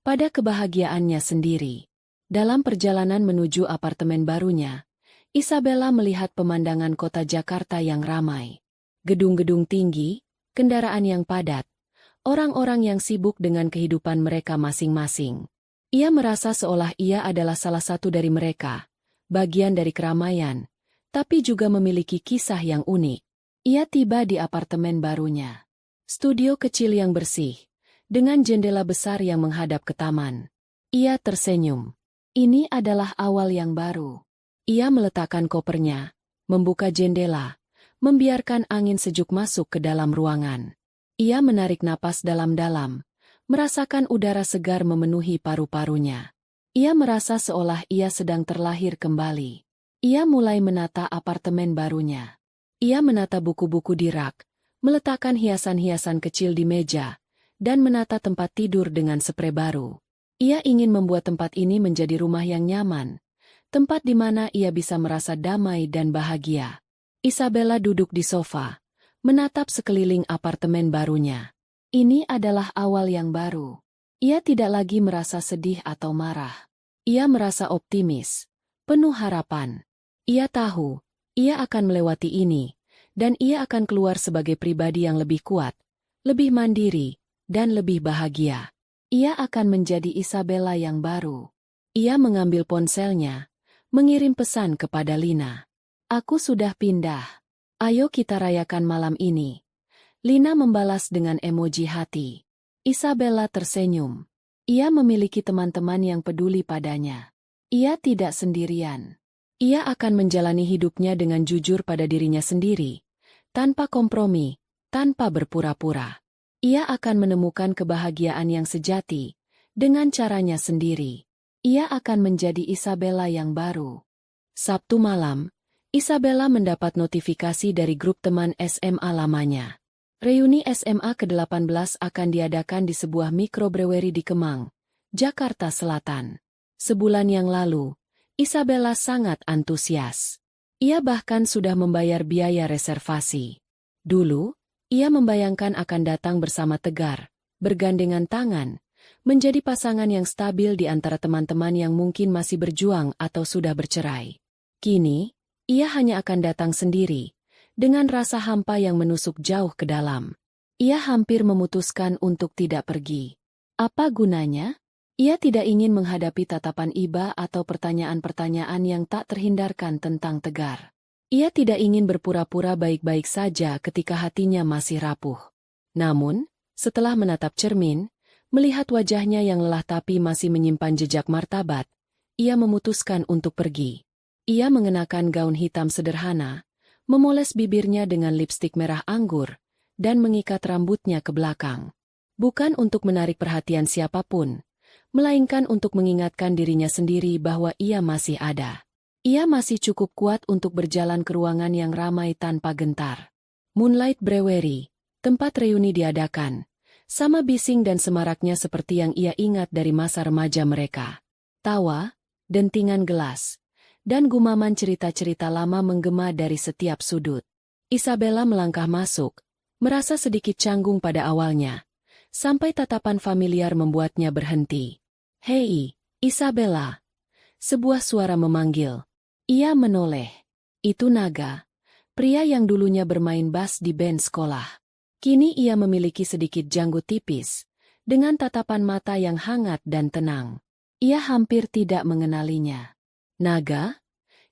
pada kebahagiaannya sendiri. Dalam perjalanan menuju apartemen barunya, Isabella melihat pemandangan kota Jakarta yang ramai. Gedung-gedung tinggi, kendaraan yang padat, orang-orang yang sibuk dengan kehidupan mereka masing-masing. Ia merasa seolah ia adalah salah satu dari mereka, bagian dari keramaian, tapi juga memiliki kisah yang unik. Ia tiba di apartemen barunya. Studio kecil yang bersih, dengan jendela besar yang menghadap ke taman. Ia tersenyum. Ini adalah awal yang baru. Ia meletakkan kopernya, membuka jendela, membiarkan angin sejuk masuk ke dalam ruangan. Ia menarik napas dalam-dalam, merasakan udara segar memenuhi paru-parunya. Ia merasa seolah ia sedang terlahir kembali. Ia mulai menata apartemen barunya. Ia menata buku-buku di rak, meletakkan hiasan-hiasan kecil di meja, dan menata tempat tidur dengan sprei baru. Ia ingin membuat tempat ini menjadi rumah yang nyaman, tempat di mana ia bisa merasa damai dan bahagia. Isabella duduk di sofa, menatap sekeliling apartemen barunya. Ini adalah awal yang baru. Ia tidak lagi merasa sedih atau marah. Ia merasa optimis, penuh harapan. Ia tahu, ia akan melewati ini, dan ia akan keluar sebagai pribadi yang lebih kuat, lebih mandiri, dan lebih bahagia. Ia akan menjadi Isabella yang baru. Ia mengambil ponselnya, mengirim pesan kepada Lina. Aku sudah pindah. Ayo kita rayakan malam ini. Lina membalas dengan emoji hati. Isabella tersenyum. Ia memiliki teman-teman yang peduli padanya. Ia tidak sendirian. Ia akan menjalani hidupnya dengan jujur pada dirinya sendiri, tanpa kompromi, tanpa berpura-pura. Ia akan menemukan kebahagiaan yang sejati, dengan caranya sendiri. Ia akan menjadi Isabella yang baru. Sabtu malam, Isabella mendapat notifikasi dari grup teman SMA lamanya. Reuni SMA ke-18 akan diadakan di sebuah mikrobrewery di Kemang, Jakarta Selatan. Sebulan yang lalu, Isabella sangat antusias. Ia bahkan sudah membayar biaya reservasi. Dulu, ia membayangkan akan datang bersama Tegar, bergandengan tangan, menjadi pasangan yang stabil di antara teman-teman yang mungkin masih berjuang atau sudah bercerai. Kini, ia hanya akan datang sendiri, dengan rasa hampa yang menusuk jauh ke dalam. Ia hampir memutuskan untuk tidak pergi. Apa gunanya? Ia tidak ingin menghadapi tatapan iba atau pertanyaan-pertanyaan yang tak terhindarkan tentang Tegar. Ia tidak ingin berpura-pura baik-baik saja ketika hatinya masih rapuh. Namun, setelah menatap cermin, melihat wajahnya yang lelah tapi masih menyimpan jejak martabat, ia memutuskan untuk pergi. Ia mengenakan gaun hitam sederhana, memoles bibirnya dengan lipstik merah anggur, dan mengikat rambutnya ke belakang. Bukan untuk menarik perhatian siapapun, melainkan untuk mengingatkan dirinya sendiri bahwa ia masih ada. Ia masih cukup kuat untuk berjalan ke ruangan yang ramai tanpa gentar. Moonlight Brewery, tempat reuni diadakan, sama bising dan semaraknya seperti yang ia ingat dari masa remaja mereka. Tawa, dentingan gelas, dan gumaman cerita-cerita lama menggema dari setiap sudut. Isabella melangkah masuk, merasa sedikit canggung pada awalnya, sampai tatapan familiar membuatnya berhenti. "Hei, Isabella!" Sebuah suara memanggil. Ia menoleh. Itu Naga, pria yang dulunya bermain bass di band sekolah. Kini ia memiliki sedikit janggut tipis, dengan tatapan mata yang hangat dan tenang. Ia hampir tidak mengenalinya. "Naga?"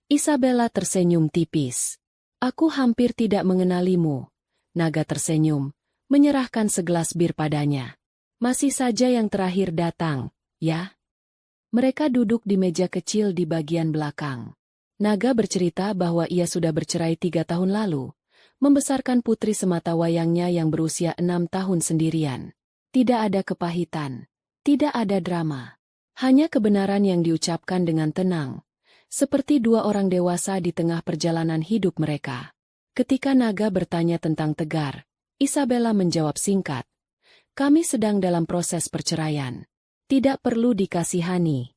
Isabella tersenyum tipis. "Aku hampir tidak mengenalimu." Naga tersenyum, menyerahkan segelas bir padanya. "Masih saja yang terakhir datang, ya?" Mereka duduk di meja kecil di bagian belakang. Naga bercerita bahwa ia sudah bercerai 3 tahun lalu, membesarkan putri semata wayangnya yang berusia 6 tahun sendirian. Tidak ada kepahitan, tidak ada drama. Hanya kebenaran yang diucapkan dengan tenang, seperti dua orang dewasa di tengah perjalanan hidup mereka. Ketika Naga bertanya tentang Tegar, Isabella menjawab singkat, "Kami sedang dalam proses perceraian. Tidak perlu dikasihani."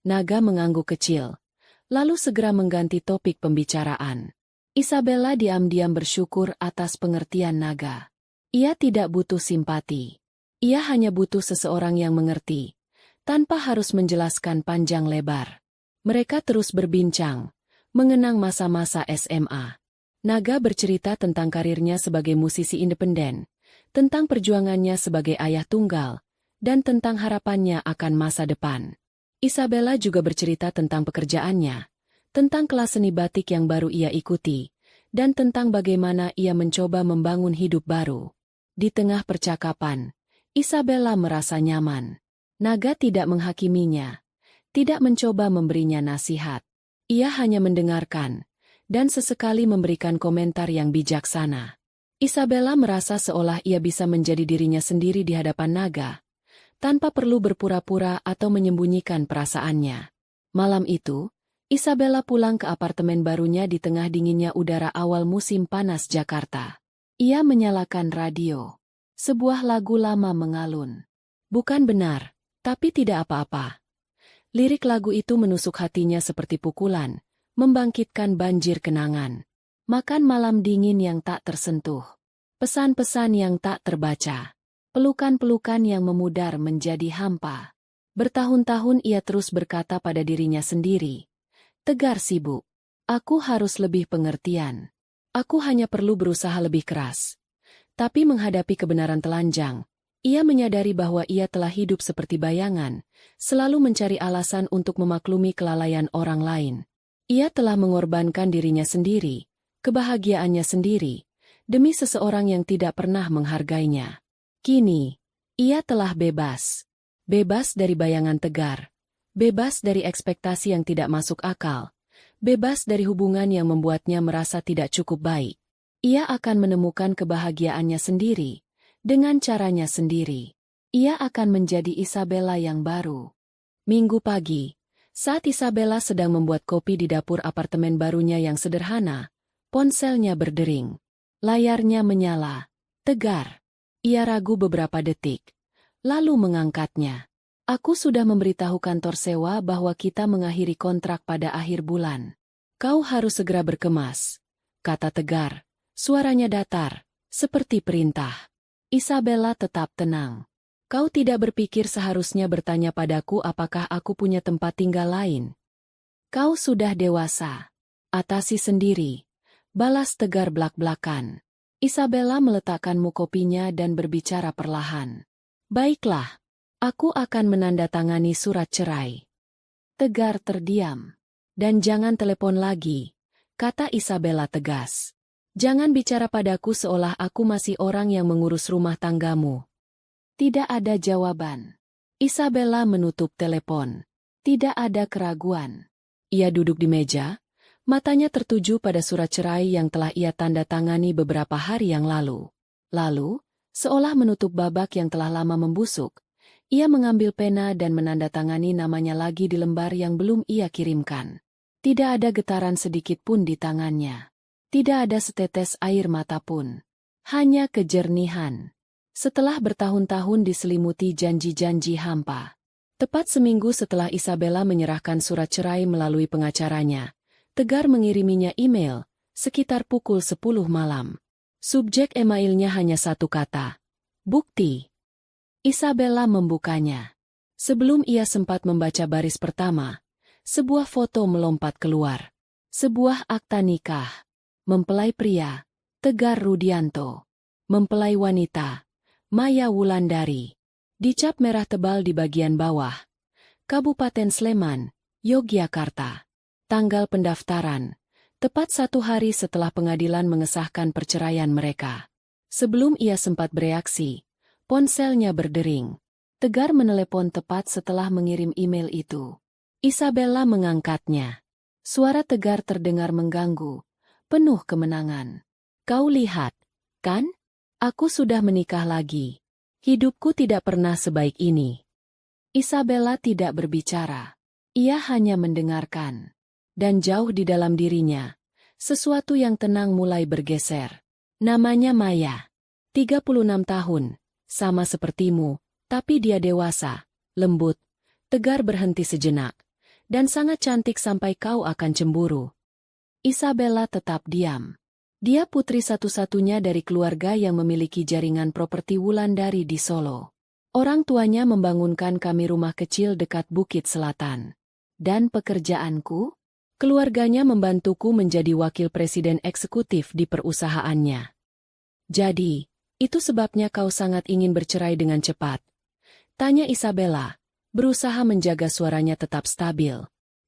Naga mengangguk kecil, lalu segera mengganti topik pembicaraan. Isabella diam-diam bersyukur atas pengertian Naga. Ia tidak butuh simpati. Ia hanya butuh seseorang yang mengerti, tanpa harus menjelaskan panjang lebar. Mereka terus berbincang, mengenang masa-masa SMA. Naga bercerita tentang karirnya sebagai musisi independen, tentang perjuangannya sebagai ayah tunggal, dan tentang harapannya akan masa depan. Isabella juga bercerita tentang pekerjaannya, tentang kelas seni batik yang baru ia ikuti, dan tentang bagaimana ia mencoba membangun hidup baru. Di tengah percakapan, Isabella merasa nyaman. Naga tidak menghakiminya, tidak mencoba memberinya nasihat. Ia hanya mendengarkan, dan sesekali memberikan komentar yang bijaksana. Isabella merasa seolah ia bisa menjadi dirinya sendiri di hadapan Naga, tanpa perlu berpura-pura atau menyembunyikan perasaannya. Malam itu, Isabella pulang ke apartemen barunya di tengah dinginnya udara awal musim panas Jakarta. Ia menyalakan radio. Sebuah lagu lama mengalun. Bukan benar, tapi tidak apa-apa. Lirik lagu itu menusuk hatinya seperti pukulan, membangkitkan banjir kenangan. Makan malam dingin yang tak tersentuh. Pesan-pesan yang tak terbaca. Pelukan-pelukan yang memudar menjadi hampa. Bertahun-tahun ia terus berkata pada dirinya sendiri, "Tegar sibuk. Aku harus lebih pengertian. Aku hanya perlu berusaha lebih keras." Tapi menghadapi kebenaran telanjang, ia menyadari bahwa ia telah hidup seperti bayangan, selalu mencari alasan untuk memaklumi kelalaian orang lain. Ia telah mengorbankan dirinya sendiri, kebahagiaannya sendiri, demi seseorang yang tidak pernah menghargainya. Kini, ia telah bebas. Bebas dari bayangan Tegar. Bebas dari ekspektasi yang tidak masuk akal. Bebas dari hubungan yang membuatnya merasa tidak cukup baik. Ia akan menemukan kebahagiaannya sendiri, dengan caranya sendiri. Ia akan menjadi Isabella yang baru. Minggu pagi, saat Isabella sedang membuat kopi di dapur apartemen barunya yang sederhana, ponselnya berdering. Layarnya menyala. Tegar. Ia ragu beberapa detik, lalu mengangkatnya. Aku sudah memberitahu kantor sewa bahwa kita mengakhiri kontrak pada akhir bulan. Kau harus segera berkemas, kata Tegar. Suaranya datar, seperti perintah. Isabella tetap tenang. Kau tidak berpikir seharusnya bertanya padaku apakah aku punya tempat tinggal lain? Kau sudah dewasa. Atasi sendiri. Balas Tegar belak-belakan. Isabella meletakkan kopinya dan berbicara perlahan. Baiklah, aku akan menandatangani surat cerai. Tegar terdiam. Dan jangan telepon lagi, kata Isabella tegas. Jangan bicara padaku seolah aku masih orang yang mengurus rumah tanggamu. Tidak ada jawaban. Isabella menutup telepon. Tidak ada keraguan. Ia duduk di meja, matanya tertuju pada surat cerai yang telah ia tanda tangani beberapa hari yang lalu. Lalu, seolah menutup babak yang telah lama membusuk, ia mengambil pena dan menandatangani namanya lagi di lembar yang belum ia kirimkan. Tidak ada getaran sedikit pun di tangannya. Tidak ada setetes air mata pun. Hanya kejernihan. Setelah bertahun-tahun diselimuti janji-janji hampa. Tepat seminggu setelah Isabella menyerahkan surat cerai melalui pengacaranya, Tegar mengiriminya email, sekitar pukul 10 malam. Subjek emailnya hanya satu kata. Bukti. Isabella membukanya. Sebelum ia sempat membaca baris pertama, sebuah foto melompat keluar. Sebuah akta nikah. Mempelai pria, Tegar Rudianto. Mempelai wanita, Maya Wulandari. Dicap merah tebal di bagian bawah. Kabupaten Sleman, Yogyakarta. Tanggal pendaftaran. Tepat 1 hari setelah pengadilan mengesahkan perceraian mereka. Sebelum ia sempat bereaksi, ponselnya berdering. Tegar menelepon tepat setelah mengirim email itu. Isabella mengangkatnya. Suara Tegar terdengar mengganggu, penuh kemenangan. Kau lihat, kan? Aku sudah menikah lagi. Hidupku tidak pernah sebaik ini. Isabella tidak berbicara. Ia hanya mendengarkan. Dan jauh di dalam dirinya, sesuatu yang tenang mulai bergeser. Namanya Maya. 36 tahun, sama sepertimu, tapi dia dewasa, lembut. Tegar berhenti sejenak. Dan sangat cantik sampai kau akan cemburu. Isabella tetap diam. Dia putri satu-satunya dari keluarga yang memiliki jaringan properti Wulandari di Solo. Orang tuanya membangunkan kami rumah kecil dekat Bukit Selatan. Dan pekerjaanku? Keluarganya membantuku menjadi wakil presiden eksekutif di perusahaannya. Jadi, itu sebabnya kau sangat ingin bercerai dengan cepat? Tanya Isabella, berusaha menjaga suaranya tetap stabil.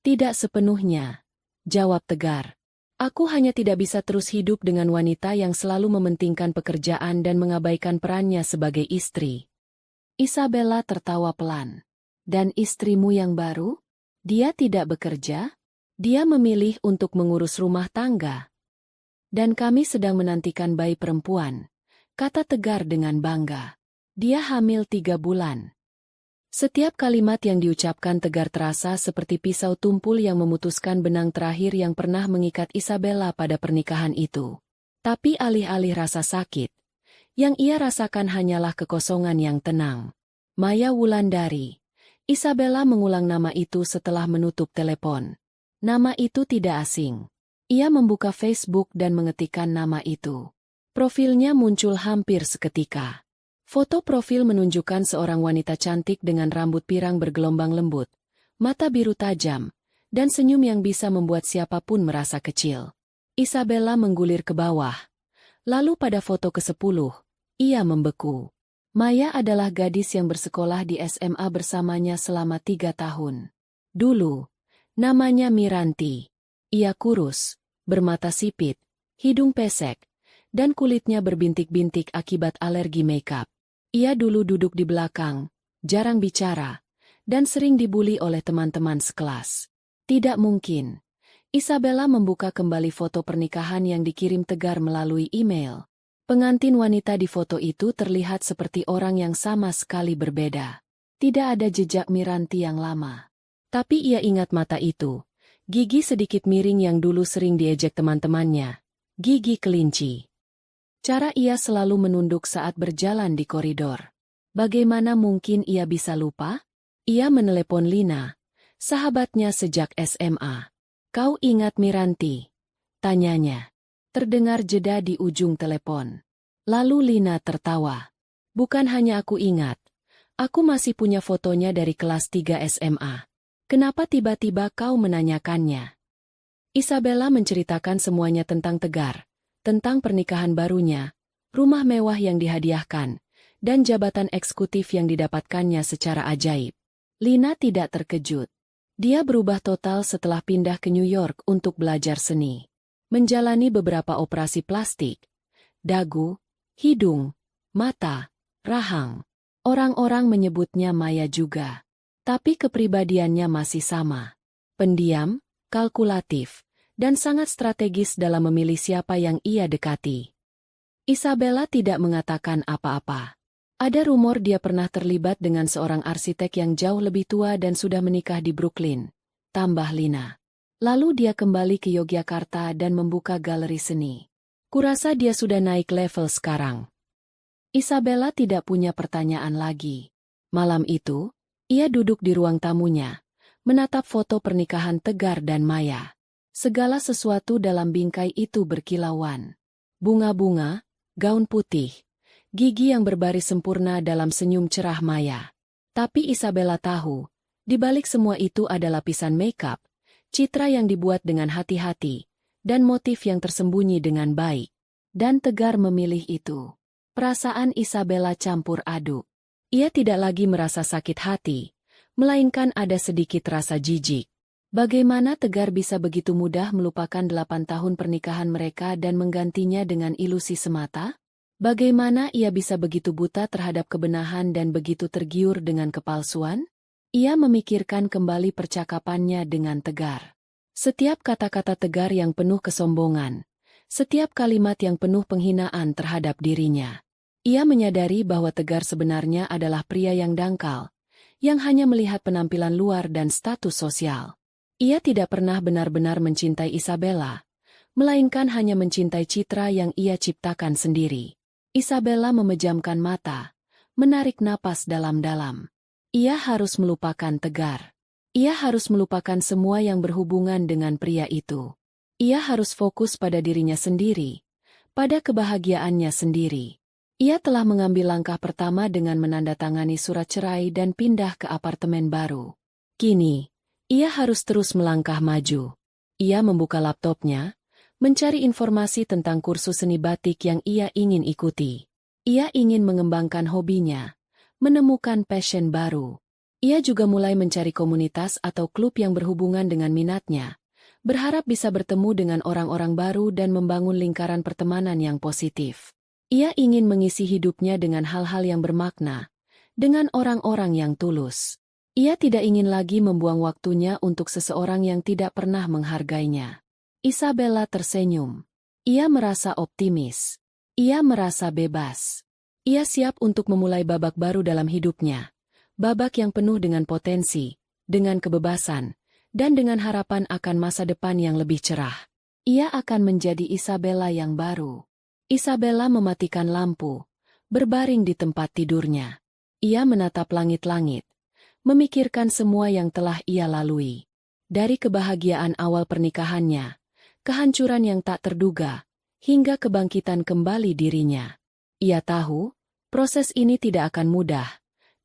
Tidak sepenuhnya, jawab Tegar. Aku hanya tidak bisa terus hidup dengan wanita yang selalu mementingkan pekerjaan dan mengabaikan perannya sebagai istri. Isabella tertawa pelan. Dan istrimu yang baru? Dia tidak bekerja? Dia memilih untuk mengurus rumah tangga. Dan kami sedang menantikan bayi perempuan, kata Tegar dengan bangga. Dia hamil 3 bulan. Setiap kalimat yang diucapkan Tegar terasa seperti pisau tumpul yang memutuskan benang terakhir yang pernah mengikat Isabella pada pernikahan itu. Tapi alih-alih rasa sakit, yang ia rasakan hanyalah kekosongan yang tenang. Maya Wulandari. Isabella mengulang nama itu setelah menutup telepon. Nama itu tidak asing. Ia membuka Facebook dan mengetikkan nama itu. Profilnya muncul hampir seketika. Foto profil menunjukkan seorang wanita cantik dengan rambut pirang bergelombang lembut, mata biru tajam, dan senyum yang bisa membuat siapapun merasa kecil. Isabella menggulir ke bawah. Lalu pada foto ke-10, ia membeku. Maya adalah gadis yang bersekolah di SMA bersamanya selama 3 tahun. Dulu, namanya Miranti. Ia kurus, bermata sipit, hidung pesek, dan kulitnya berbintik-bintik akibat alergi makeup. Ia dulu duduk di belakang, jarang bicara, dan sering dibuli oleh teman-teman sekelas. Tidak mungkin. Isabella membuka kembali foto pernikahan yang dikirim Tegar melalui email. Pengantin wanita di foto itu terlihat seperti orang yang sama sekali berbeda. Tidak ada jejak Miranti yang lama. Tapi ia ingat mata itu. Gigi sedikit miring yang dulu sering diejek teman-temannya. Gigi kelinci. Cara ia selalu menunduk saat berjalan di koridor. Bagaimana mungkin ia bisa lupa? Ia menelepon Lina, sahabatnya sejak SMA. "Kau ingat Miranti?" tanyanya. Terdengar jeda di ujung telepon. Lalu Lina tertawa. "Bukan hanya aku ingat. Aku masih punya fotonya dari kelas 3 SMA. Kenapa tiba-tiba kau menanyakannya?" Isabella menceritakan semuanya tentang Tegar, tentang pernikahan barunya, rumah mewah yang dihadiahkan, dan jabatan eksekutif yang didapatkannya secara ajaib. Lina tidak terkejut. Dia berubah total setelah pindah ke New York untuk belajar seni. Menjalani beberapa operasi plastik, dagu, hidung, mata, rahang. Orang-orang menyebutnya Maya juga. Tapi kepribadiannya masih sama. Pendiam, kalkulatif, dan sangat strategis dalam memilih siapa yang ia dekati. Isabella tidak mengatakan apa-apa. Ada rumor dia pernah terlibat dengan seorang arsitek yang jauh lebih tua dan sudah menikah di Brooklyn, tambah Lina. Lalu dia kembali ke Yogyakarta dan membuka galeri seni. Kurasa dia sudah naik level sekarang. Isabella tidak punya pertanyaan lagi. Malam itu, ia duduk di ruang tamunya, menatap foto pernikahan Tegar dan Maya. Segala sesuatu dalam bingkai itu berkilauan. Bunga-bunga, gaun putih, gigi yang berbaris sempurna dalam senyum cerah Maya. Tapi Isabella tahu, di balik semua itu ada lapisan makeup, citra yang dibuat dengan hati-hati, dan motif yang tersembunyi dengan baik. Dan Tegar memilih itu. Perasaan Isabella campur aduk. Ia tidak lagi merasa sakit hati, melainkan ada sedikit rasa jijik. Bagaimana Tegar bisa begitu mudah melupakan 8 tahun pernikahan mereka dan menggantinya dengan ilusi semata? Bagaimana ia bisa begitu buta terhadap kebenaran dan begitu tergiur dengan kepalsuan? Ia memikirkan kembali percakapannya dengan Tegar. Setiap kata-kata Tegar yang penuh kesombongan, setiap kalimat yang penuh penghinaan terhadap dirinya. Ia menyadari bahwa Tegar sebenarnya adalah pria yang dangkal, yang hanya melihat penampilan luar dan status sosial. Ia tidak pernah benar-benar mencintai Isabella, melainkan hanya mencintai citra yang ia ciptakan sendiri. Isabella memejamkan mata, menarik napas dalam-dalam. Ia harus melupakan Tegar. Ia harus melupakan semua yang berhubungan dengan pria itu. Ia harus fokus pada dirinya sendiri, pada kebahagiaannya sendiri. Ia telah mengambil langkah pertama dengan menandatangani surat cerai dan pindah ke apartemen baru. Kini, ia harus terus melangkah maju. Ia membuka laptopnya, mencari informasi tentang kursus seni batik yang ia ingin ikuti. Ia ingin mengembangkan hobinya, menemukan passion baru. Ia juga mulai mencari komunitas atau klub yang berhubungan dengan minatnya, berharap bisa bertemu dengan orang-orang baru dan membangun lingkaran pertemanan yang positif. Ia ingin mengisi hidupnya dengan hal-hal yang bermakna, dengan orang-orang yang tulus. Ia tidak ingin lagi membuang waktunya untuk seseorang yang tidak pernah menghargainya. Isabella tersenyum. Ia merasa optimis. Ia merasa bebas. Ia siap untuk memulai babak baru dalam hidupnya. Babak yang penuh dengan potensi, dengan kebebasan, dan dengan harapan akan masa depan yang lebih cerah. Ia akan menjadi Isabella yang baru. Isabella mematikan lampu, berbaring di tempat tidurnya. Ia menatap langit-langit, memikirkan semua yang telah ia lalui. Dari kebahagiaan awal pernikahannya, kehancuran yang tak terduga, hingga kebangkitan kembali dirinya. Ia tahu, proses ini tidak akan mudah,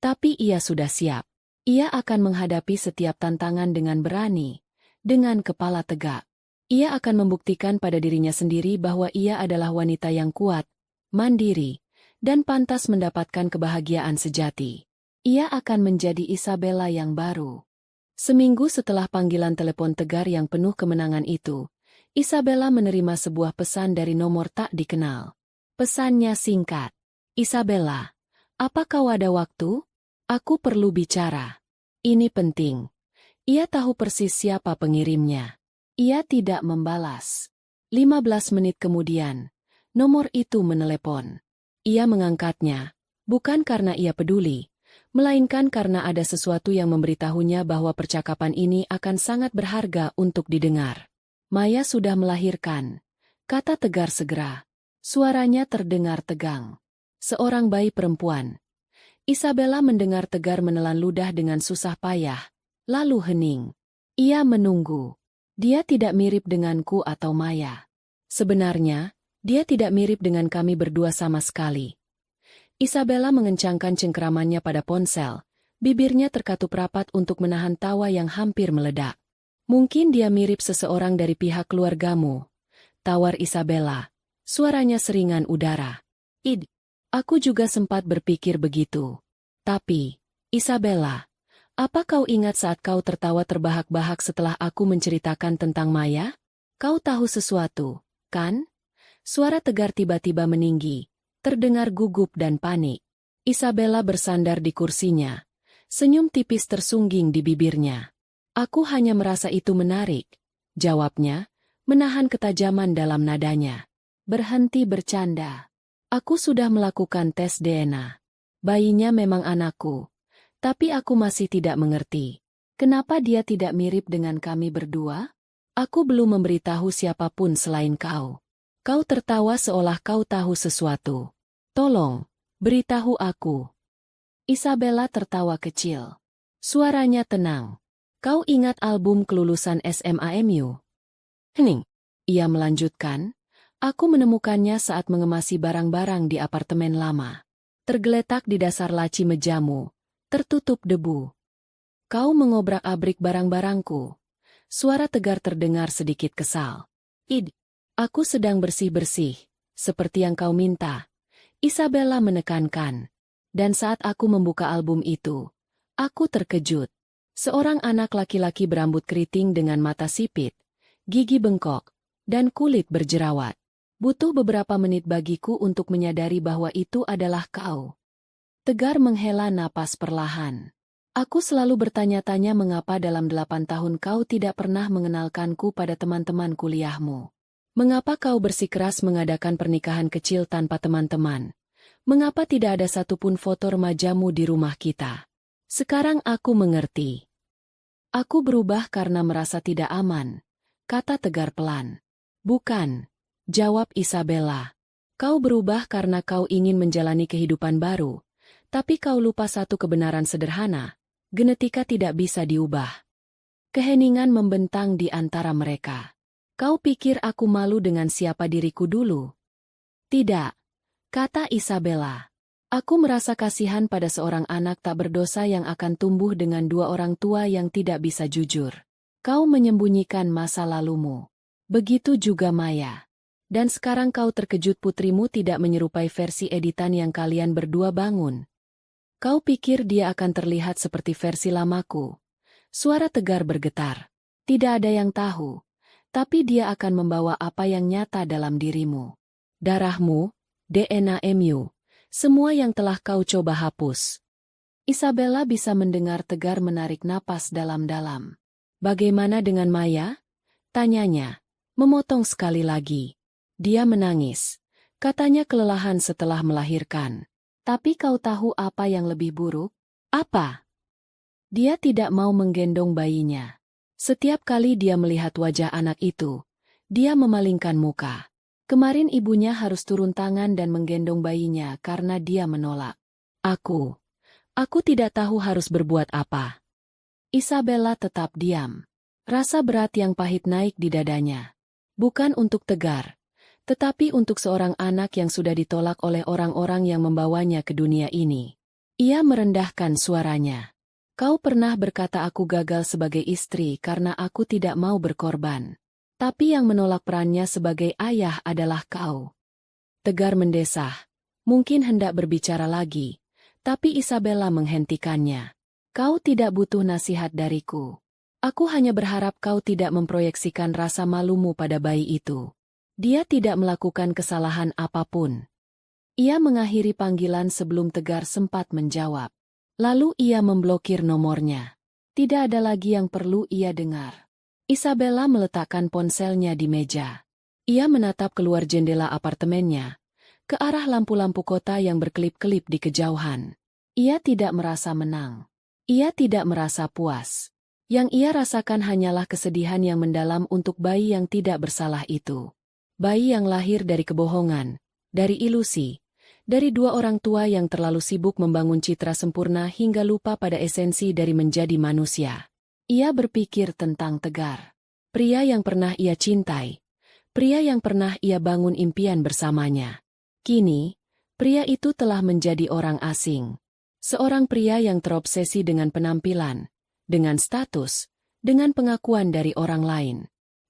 tapi ia sudah siap. Ia akan menghadapi setiap tantangan dengan berani, dengan kepala tegak. Ia akan membuktikan pada dirinya sendiri bahwa ia adalah wanita yang kuat, mandiri, dan pantas mendapatkan kebahagiaan sejati. Ia akan menjadi Isabella yang baru. Seminggu setelah panggilan telepon Tegar yang penuh kemenangan itu, Isabella menerima sebuah pesan dari nomor tak dikenal. Pesannya singkat. "Isabella, apa kau ada waktu? Aku perlu bicara. Ini penting." Ia tahu persis siapa pengirimnya. Ia tidak membalas. 15 menit kemudian, nomor itu menelepon. Ia mengangkatnya, bukan karena ia peduli, melainkan karena ada sesuatu yang memberitahunya bahwa percakapan ini akan sangat berharga untuk didengar. "Maya sudah melahirkan," kata Tegar segera. Suaranya terdengar tegang. "Seorang bayi perempuan. Isabella mendengar Tegar menelan ludah dengan susah payah, lalu hening. Ia menunggu. Dia tidak mirip denganku atau Maya. Sebenarnya, dia tidak mirip dengan kami berdua sama sekali. Isabella mengencangkan cengkeramannya pada ponsel, bibirnya terkatup rapat untuk menahan tawa yang hampir meledak. Mungkin dia mirip seseorang dari pihak keluargamu, tawar Isabella. Suaranya seringan udara. Aku juga sempat berpikir begitu. Tapi, Isabella, apa kau ingat saat kau tertawa terbahak-bahak setelah aku menceritakan tentang Maya? Kau tahu sesuatu, kan? Suara Tegar tiba-tiba meninggi, terdengar gugup dan panik. Isabella bersandar di kursinya. Senyum tipis tersungging di bibirnya. Aku hanya merasa itu menarik, jawabnya, menahan ketajaman dalam nadanya. Berhenti bercanda. Aku sudah melakukan tes DNA. Bayinya memang anakku. Tapi aku masih tidak mengerti. Kenapa dia tidak mirip dengan kami berdua? Aku belum memberitahu siapapun selain kau. Kau tertawa seolah kau tahu sesuatu. Tolong, beritahu aku. Isabella tertawa kecil. Suaranya tenang. Kau ingat album kelulusan SMAMU? Hening. Ia melanjutkan. Aku menemukannya saat mengemasi barang-barang di apartemen lama. Tergeletak di dasar laci mejamu. Tertutup debu. Kau mengobrak-abrik barang-barangku. Suara Tegar terdengar sedikit kesal. Aku sedang bersih-bersih, seperti yang kau minta. Isabella menekankan. Dan saat aku membuka album itu, aku terkejut. Seorang anak laki-laki berambut keriting dengan mata sipit, gigi bengkok, dan kulit berjerawat. Butuh beberapa menit bagiku untuk menyadari bahwa itu adalah kau. Tegar menghela napas perlahan. Aku selalu bertanya-tanya mengapa dalam 8 tahun kau tidak pernah mengenalkanku pada teman-teman kuliahmu. Mengapa kau bersikeras mengadakan pernikahan kecil tanpa teman-teman? Mengapa tidak ada satupun foto remajamu di rumah kita? Sekarang aku mengerti. Aku berubah karena merasa tidak aman, kata Tegar pelan. Bukan, jawab Isabella. Kau berubah karena kau ingin menjalani kehidupan baru. Tapi kau lupa satu kebenaran sederhana, genetika tidak bisa diubah. Keheningan membentang di antara mereka. Kau pikir aku malu dengan siapa diriku dulu? Tidak, kata Isabella. Aku merasa kasihan pada seorang anak tak berdosa yang akan tumbuh dengan dua orang tua yang tidak bisa jujur. Kau menyembunyikan masa lalumu. Begitu juga Maya. Dan sekarang kau terkejut putrimu tidak menyerupai versi editan yang kalian berdua bangun. Kau pikir dia akan terlihat seperti versi lamaku. Suara Tegar bergetar. Tidak ada yang tahu. Tapi dia akan membawa apa yang nyata dalam dirimu. Darahmu, DNA-mu, semua yang telah kau coba hapus. Isabella bisa mendengar Tegar menarik napas dalam-dalam. Bagaimana dengan Maya? Tanyanya, memotong sekali lagi. Dia menangis. Katanya kelelahan setelah melahirkan. Tapi kau tahu apa yang lebih buruk? Apa? Dia tidak mau menggendong bayinya. Setiap kali dia melihat wajah anak itu, dia memalingkan muka. Kemarin ibunya harus turun tangan dan menggendong bayinya karena dia menolak. Aku tidak tahu harus berbuat apa. Isabella tetap diam. Rasa berat yang pahit naik di dadanya. Bukan untuk Tegar, tetapi untuk seorang anak yang sudah ditolak oleh orang-orang yang membawanya ke dunia ini. Ia merendahkan suaranya. Kau pernah berkata aku gagal sebagai istri karena aku tidak mau berkorban. Tapi yang menolak perannya sebagai ayah adalah kau. Tegar mendesah. Mungkin hendak berbicara lagi. Tapi Isabella menghentikannya. Kau tidak butuh nasihat dariku. Aku hanya berharap kau tidak memproyeksikan rasa malumu pada bayi itu. Dia tidak melakukan kesalahan apapun. Ia mengakhiri panggilan sebelum Tegar sempat menjawab. Lalu ia memblokir nomornya. Tidak ada lagi yang perlu ia dengar. Isabella meletakkan ponselnya di meja. Ia menatap keluar jendela apartemennya, ke arah lampu-lampu kota yang berkelip-kelip di kejauhan. Ia tidak merasa menang. Ia tidak merasa puas. Yang ia rasakan hanyalah kesedihan yang mendalam untuk bayi yang tidak bersalah itu. Bayi yang lahir dari kebohongan, dari ilusi, Dari dua orang tua yang terlalu sibuk membangun citra sempurna hingga lupa pada esensi dari menjadi manusia. Ia berpikir tentang Tegar. Pria yang pernah ia cintai. Pria yang pernah ia bangun impian bersamanya. Kini, pria itu telah menjadi orang asing. Seorang pria yang terobsesi dengan penampilan, dengan status, dengan pengakuan dari orang lain.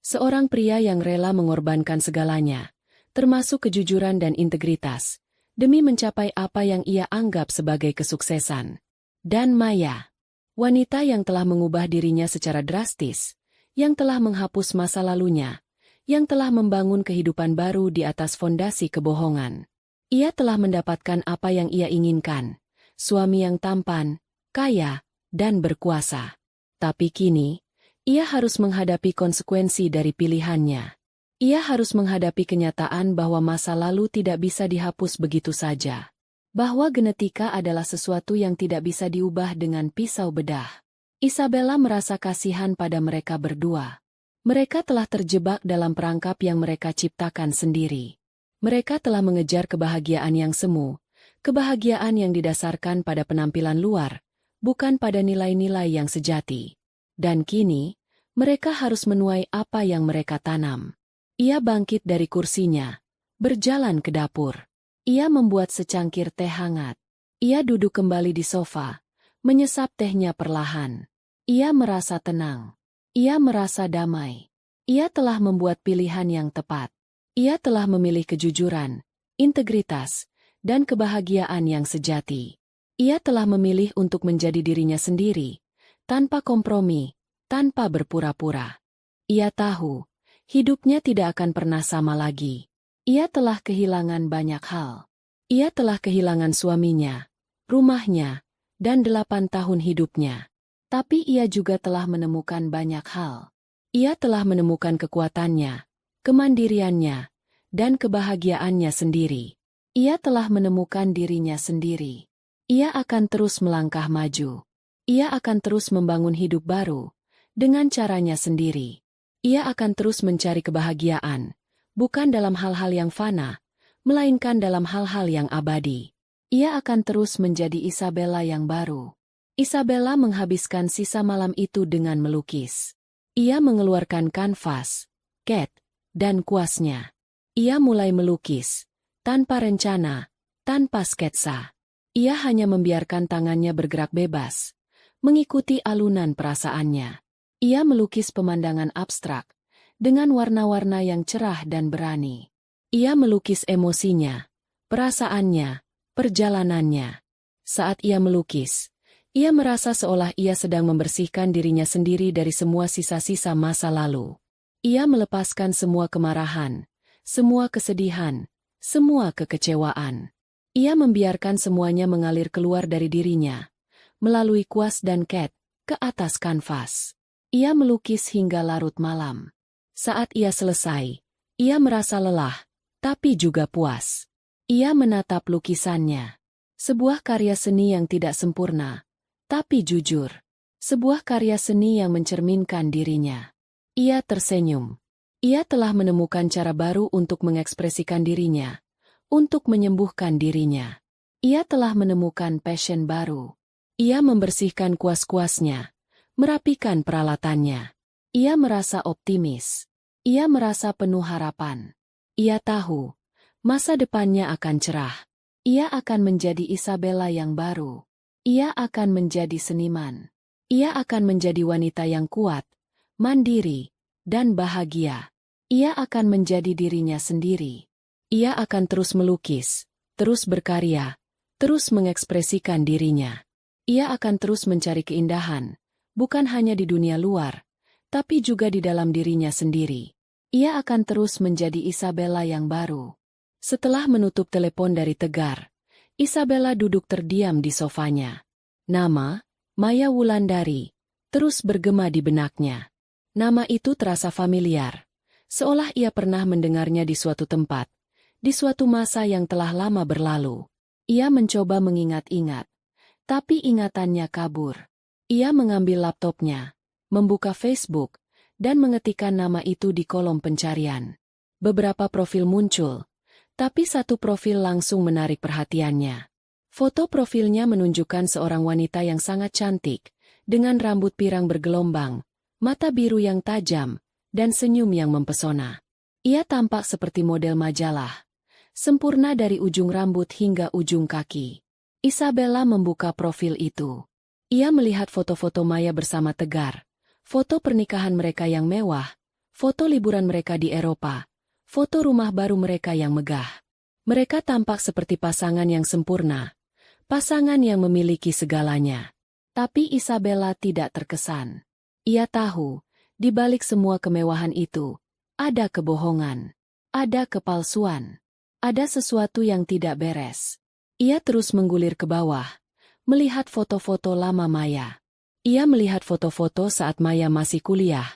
Seorang pria yang rela mengorbankan segalanya, termasuk kejujuran dan integritas, demi mencapai apa yang ia anggap sebagai kesuksesan. Dan Maya, wanita yang telah mengubah dirinya secara drastis, yang telah menghapus masa lalunya, yang telah membangun kehidupan baru di atas fondasi kebohongan. Ia telah mendapatkan apa yang ia inginkan, suami yang tampan, kaya, dan berkuasa. Tapi kini, ia harus menghadapi konsekuensi dari pilihannya. Ia harus menghadapi kenyataan bahwa masa lalu tidak bisa dihapus begitu saja. Bahwa genetika adalah sesuatu yang tidak bisa diubah dengan pisau bedah. Isabella merasa kasihan pada mereka berdua. Mereka telah terjebak dalam perangkap yang mereka ciptakan sendiri. Mereka telah mengejar kebahagiaan yang semu, kebahagiaan yang didasarkan pada penampilan luar, bukan pada nilai-nilai yang sejati. Dan kini, mereka harus menuai apa yang mereka tanam. Ia bangkit dari kursinya, berjalan ke dapur. Ia membuat secangkir teh hangat. Ia duduk kembali di sofa, menyesap tehnya perlahan. Ia merasa tenang. Ia merasa damai. Ia telah membuat pilihan yang tepat. Ia telah memilih kejujuran, integritas, dan kebahagiaan yang sejati. Ia telah memilih untuk menjadi dirinya sendiri, tanpa kompromi, tanpa berpura-pura. Ia tahu, hidupnya tidak akan pernah sama lagi. Ia telah kehilangan banyak hal. Ia telah kehilangan suaminya, rumahnya, dan 8 tahun hidupnya. Tapi ia juga telah menemukan banyak hal. Ia telah menemukan kekuatannya, kemandiriannya, dan kebahagiaannya sendiri. Ia telah menemukan dirinya sendiri. Ia akan terus melangkah maju. Ia akan terus membangun hidup baru, dengan caranya sendiri. Ia akan terus mencari kebahagiaan, bukan dalam hal-hal yang fana, melainkan dalam hal-hal yang abadi. Ia akan terus menjadi Isabella yang baru. Isabella menghabiskan sisa malam itu dengan melukis. Ia mengeluarkan kanvas, cat, dan kuasnya. Ia mulai melukis, tanpa rencana, tanpa sketsa. Ia hanya membiarkan tangannya bergerak bebas, mengikuti alunan perasaannya. Ia melukis pemandangan abstrak, dengan warna-warna yang cerah dan berani. Ia melukis emosinya, perasaannya, perjalanannya. Saat ia melukis, ia merasa seolah ia sedang membersihkan dirinya sendiri dari semua sisa-sisa masa lalu. Ia melepaskan semua kemarahan, semua kesedihan, semua kekecewaan. Ia membiarkan semuanya mengalir keluar dari dirinya, melalui kuas dan cat, ke atas kanvas. Ia melukis hingga larut malam. Saat ia selesai, ia merasa lelah, tapi juga puas. Ia menatap lukisannya. Sebuah karya seni yang tidak sempurna, tapi jujur. Sebuah karya seni yang mencerminkan dirinya. Ia tersenyum. Ia telah menemukan cara baru untuk mengekspresikan dirinya, untuk menyembuhkan dirinya. Ia telah menemukan passion baru. Ia membersihkan kuas-kuasnya, merapikan peralatannya. Ia merasa optimis. Ia merasa penuh harapan. Ia tahu, masa depannya akan cerah. Ia akan menjadi Isabella yang baru. Ia akan menjadi seniman. Ia akan menjadi wanita yang kuat, mandiri, dan bahagia. Ia akan menjadi dirinya sendiri. Ia akan terus melukis, terus berkarya, terus mengekspresikan dirinya. Ia akan terus mencari keindahan, bukan hanya di dunia luar, tapi juga di dalam dirinya sendiri. Ia akan terus menjadi Isabella yang baru. Setelah menutup telepon dari Tegar, Isabella duduk terdiam di sofanya. Nama, Maya Wulandari, terus bergema di benaknya. Nama itu terasa familiar, seolah ia pernah mendengarnya di suatu tempat, di suatu masa yang telah lama berlalu. Ia mencoba mengingat-ingat, tapi ingatannya kabur. Ia mengambil laptopnya, membuka Facebook, dan mengetikkan nama itu di kolom pencarian. Beberapa profil muncul, Tapi satu profil langsung menarik perhatiannya. Foto profilnya menunjukkan seorang wanita yang sangat cantik, dengan rambut pirang bergelombang, mata biru yang tajam, dan senyum yang mempesona. Ia tampak seperti model majalah, sempurna dari ujung rambut hingga ujung kaki. Isabella membuka profil itu. Ia melihat foto-foto Maya bersama Tegar, foto pernikahan mereka yang mewah, foto liburan mereka di Eropa, foto rumah baru mereka yang megah. Mereka tampak seperti pasangan yang sempurna, pasangan yang memiliki segalanya. Tapi Isabella tidak terkesan. Ia tahu, di balik semua kemewahan itu, ada kebohongan, ada kepalsuan, ada sesuatu yang tidak beres. Ia terus menggulir ke bawah, melihat foto-foto lama Maya. Ia melihat foto-foto saat Maya masih kuliah,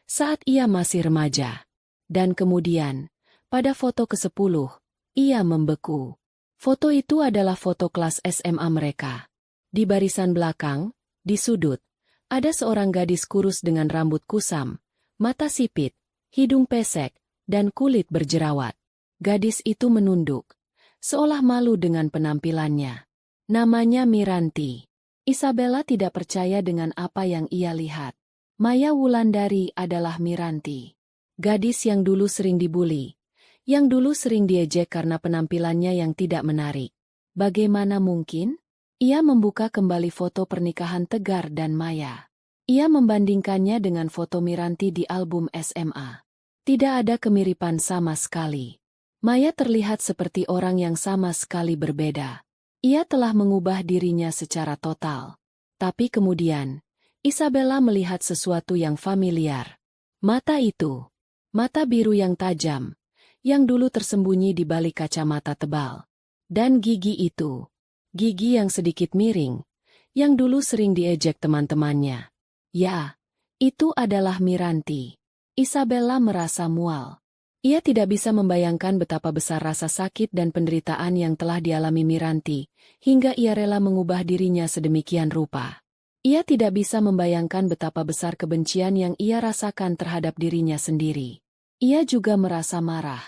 saat ia masih remaja. Dan kemudian, pada foto ke-10, ia membeku. Foto itu adalah foto kelas SMA mereka. Di barisan belakang, di sudut, ada seorang gadis kurus dengan rambut kusam, mata sipit, hidung pesek, dan kulit berjerawat. Gadis itu menunduk, seolah malu dengan penampilannya. Namanya Miranti. Isabella tidak percaya dengan apa yang ia lihat. Maya Wulandari adalah Miranti. Gadis yang dulu sering dibully, yang dulu sering diejek karena penampilannya yang tidak menarik. Bagaimana mungkin? Ia membuka kembali foto pernikahan Tegar dan Maya. Ia membandingkannya dengan foto Miranti di album SMA. Tidak ada kemiripan sama sekali. Maya terlihat seperti orang yang sama sekali berbeda. Ia telah mengubah dirinya secara total. Tapi kemudian, Isabella melihat sesuatu yang familiar. Mata itu, mata biru yang tajam, yang dulu tersembunyi di balik kacamata tebal. Dan gigi itu, gigi yang sedikit miring, yang dulu sering diejek teman-temannya. Ya, itu adalah Miranti. Isabella merasa mual. Ia tidak bisa membayangkan betapa besar rasa sakit dan penderitaan yang telah dialami Miranti, hingga ia rela mengubah dirinya sedemikian rupa. Ia tidak bisa membayangkan betapa besar kebencian yang ia rasakan terhadap dirinya sendiri. Ia juga merasa marah.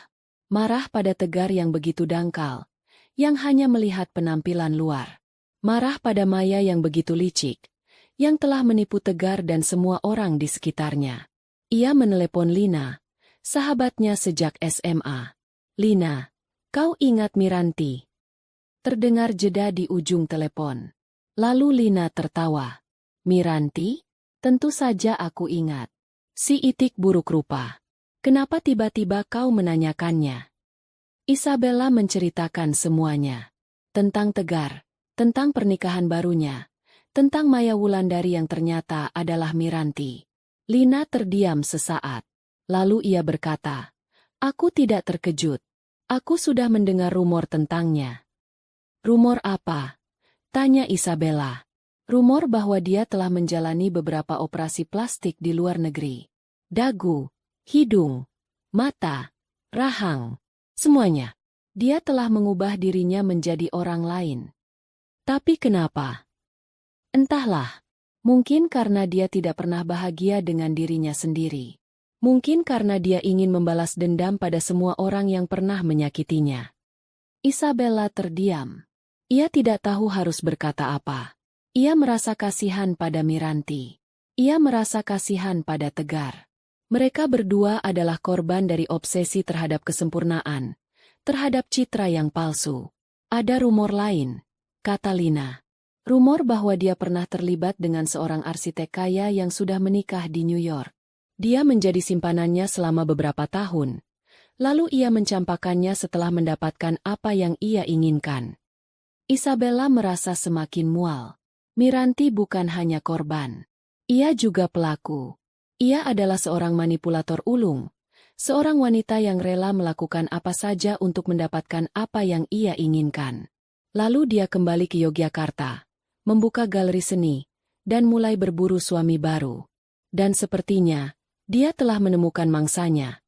Marah pada Tegar yang begitu dangkal, yang hanya melihat penampilan luar. Marah pada Maya yang begitu licik, yang telah menipu Tegar dan semua orang di sekitarnya. Ia menelepon Lina, sahabatnya sejak SMA. "Lina, kau ingat Miranti?" Terdengar jeda di ujung telepon. Lalu Lina tertawa. "Miranti? Tentu saja aku ingat. Si itik buruk rupa. Kenapa tiba-tiba kau menanyakannya?" Isabella menceritakan semuanya. Tentang Tegar, tentang pernikahan barunya, tentang Maya Wulandari yang ternyata adalah Miranti. Lina terdiam sesaat. Lalu ia berkata, "Aku tidak terkejut. Aku sudah mendengar rumor tentangnya." "Rumor apa?" tanya Isabella. "Rumor bahwa dia telah menjalani beberapa operasi plastik di luar negeri. Dagu, hidung, mata, rahang, semuanya. Dia telah mengubah dirinya menjadi orang lain." "Tapi kenapa?" "Entahlah. Mungkin karena dia tidak pernah bahagia dengan dirinya sendiri. Mungkin karena dia ingin membalas dendam pada semua orang yang pernah menyakitinya." Isabella terdiam. Ia tidak tahu harus berkata apa. Ia merasa kasihan pada Miranti. Ia merasa kasihan pada Tegar. Mereka berdua adalah korban dari obsesi terhadap kesempurnaan, terhadap citra yang palsu. "Ada rumor lain," kata Lina. "Rumor bahwa dia pernah terlibat dengan seorang arsitek kaya yang sudah menikah di New York. Dia menjadi simpanannya selama beberapa tahun. Lalu ia mencampakkannya setelah mendapatkan apa yang ia inginkan." Isabella merasa semakin mual. Miranti bukan hanya korban. Ia juga pelaku. Ia adalah seorang manipulator ulung. Seorang wanita yang rela melakukan apa saja untuk mendapatkan apa yang ia inginkan. Lalu dia kembali ke Yogyakarta, membuka galeri seni, dan mulai berburu suami baru. Dan sepertinya, dia telah menemukan mangsanya,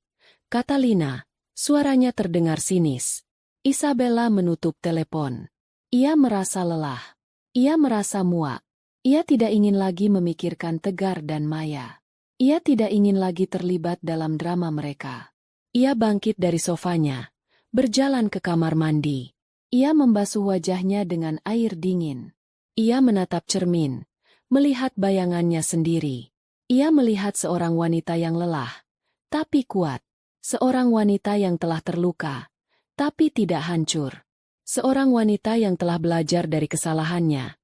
kata Lina. Suaranya terdengar sinis. Isabella menutup telepon. Ia merasa lelah. Ia merasa muak. Ia tidak ingin lagi memikirkan Tegar dan Maya. Ia tidak ingin lagi terlibat dalam drama mereka. Ia bangkit dari sofanya, berjalan ke kamar mandi. Ia membasuh wajahnya dengan air dingin. Ia menatap cermin, melihat bayangannya sendiri. Ia melihat seorang wanita yang lelah, tapi kuat. Seorang wanita yang telah terluka, tapi tidak hancur. Seorang wanita yang telah belajar dari kesalahannya,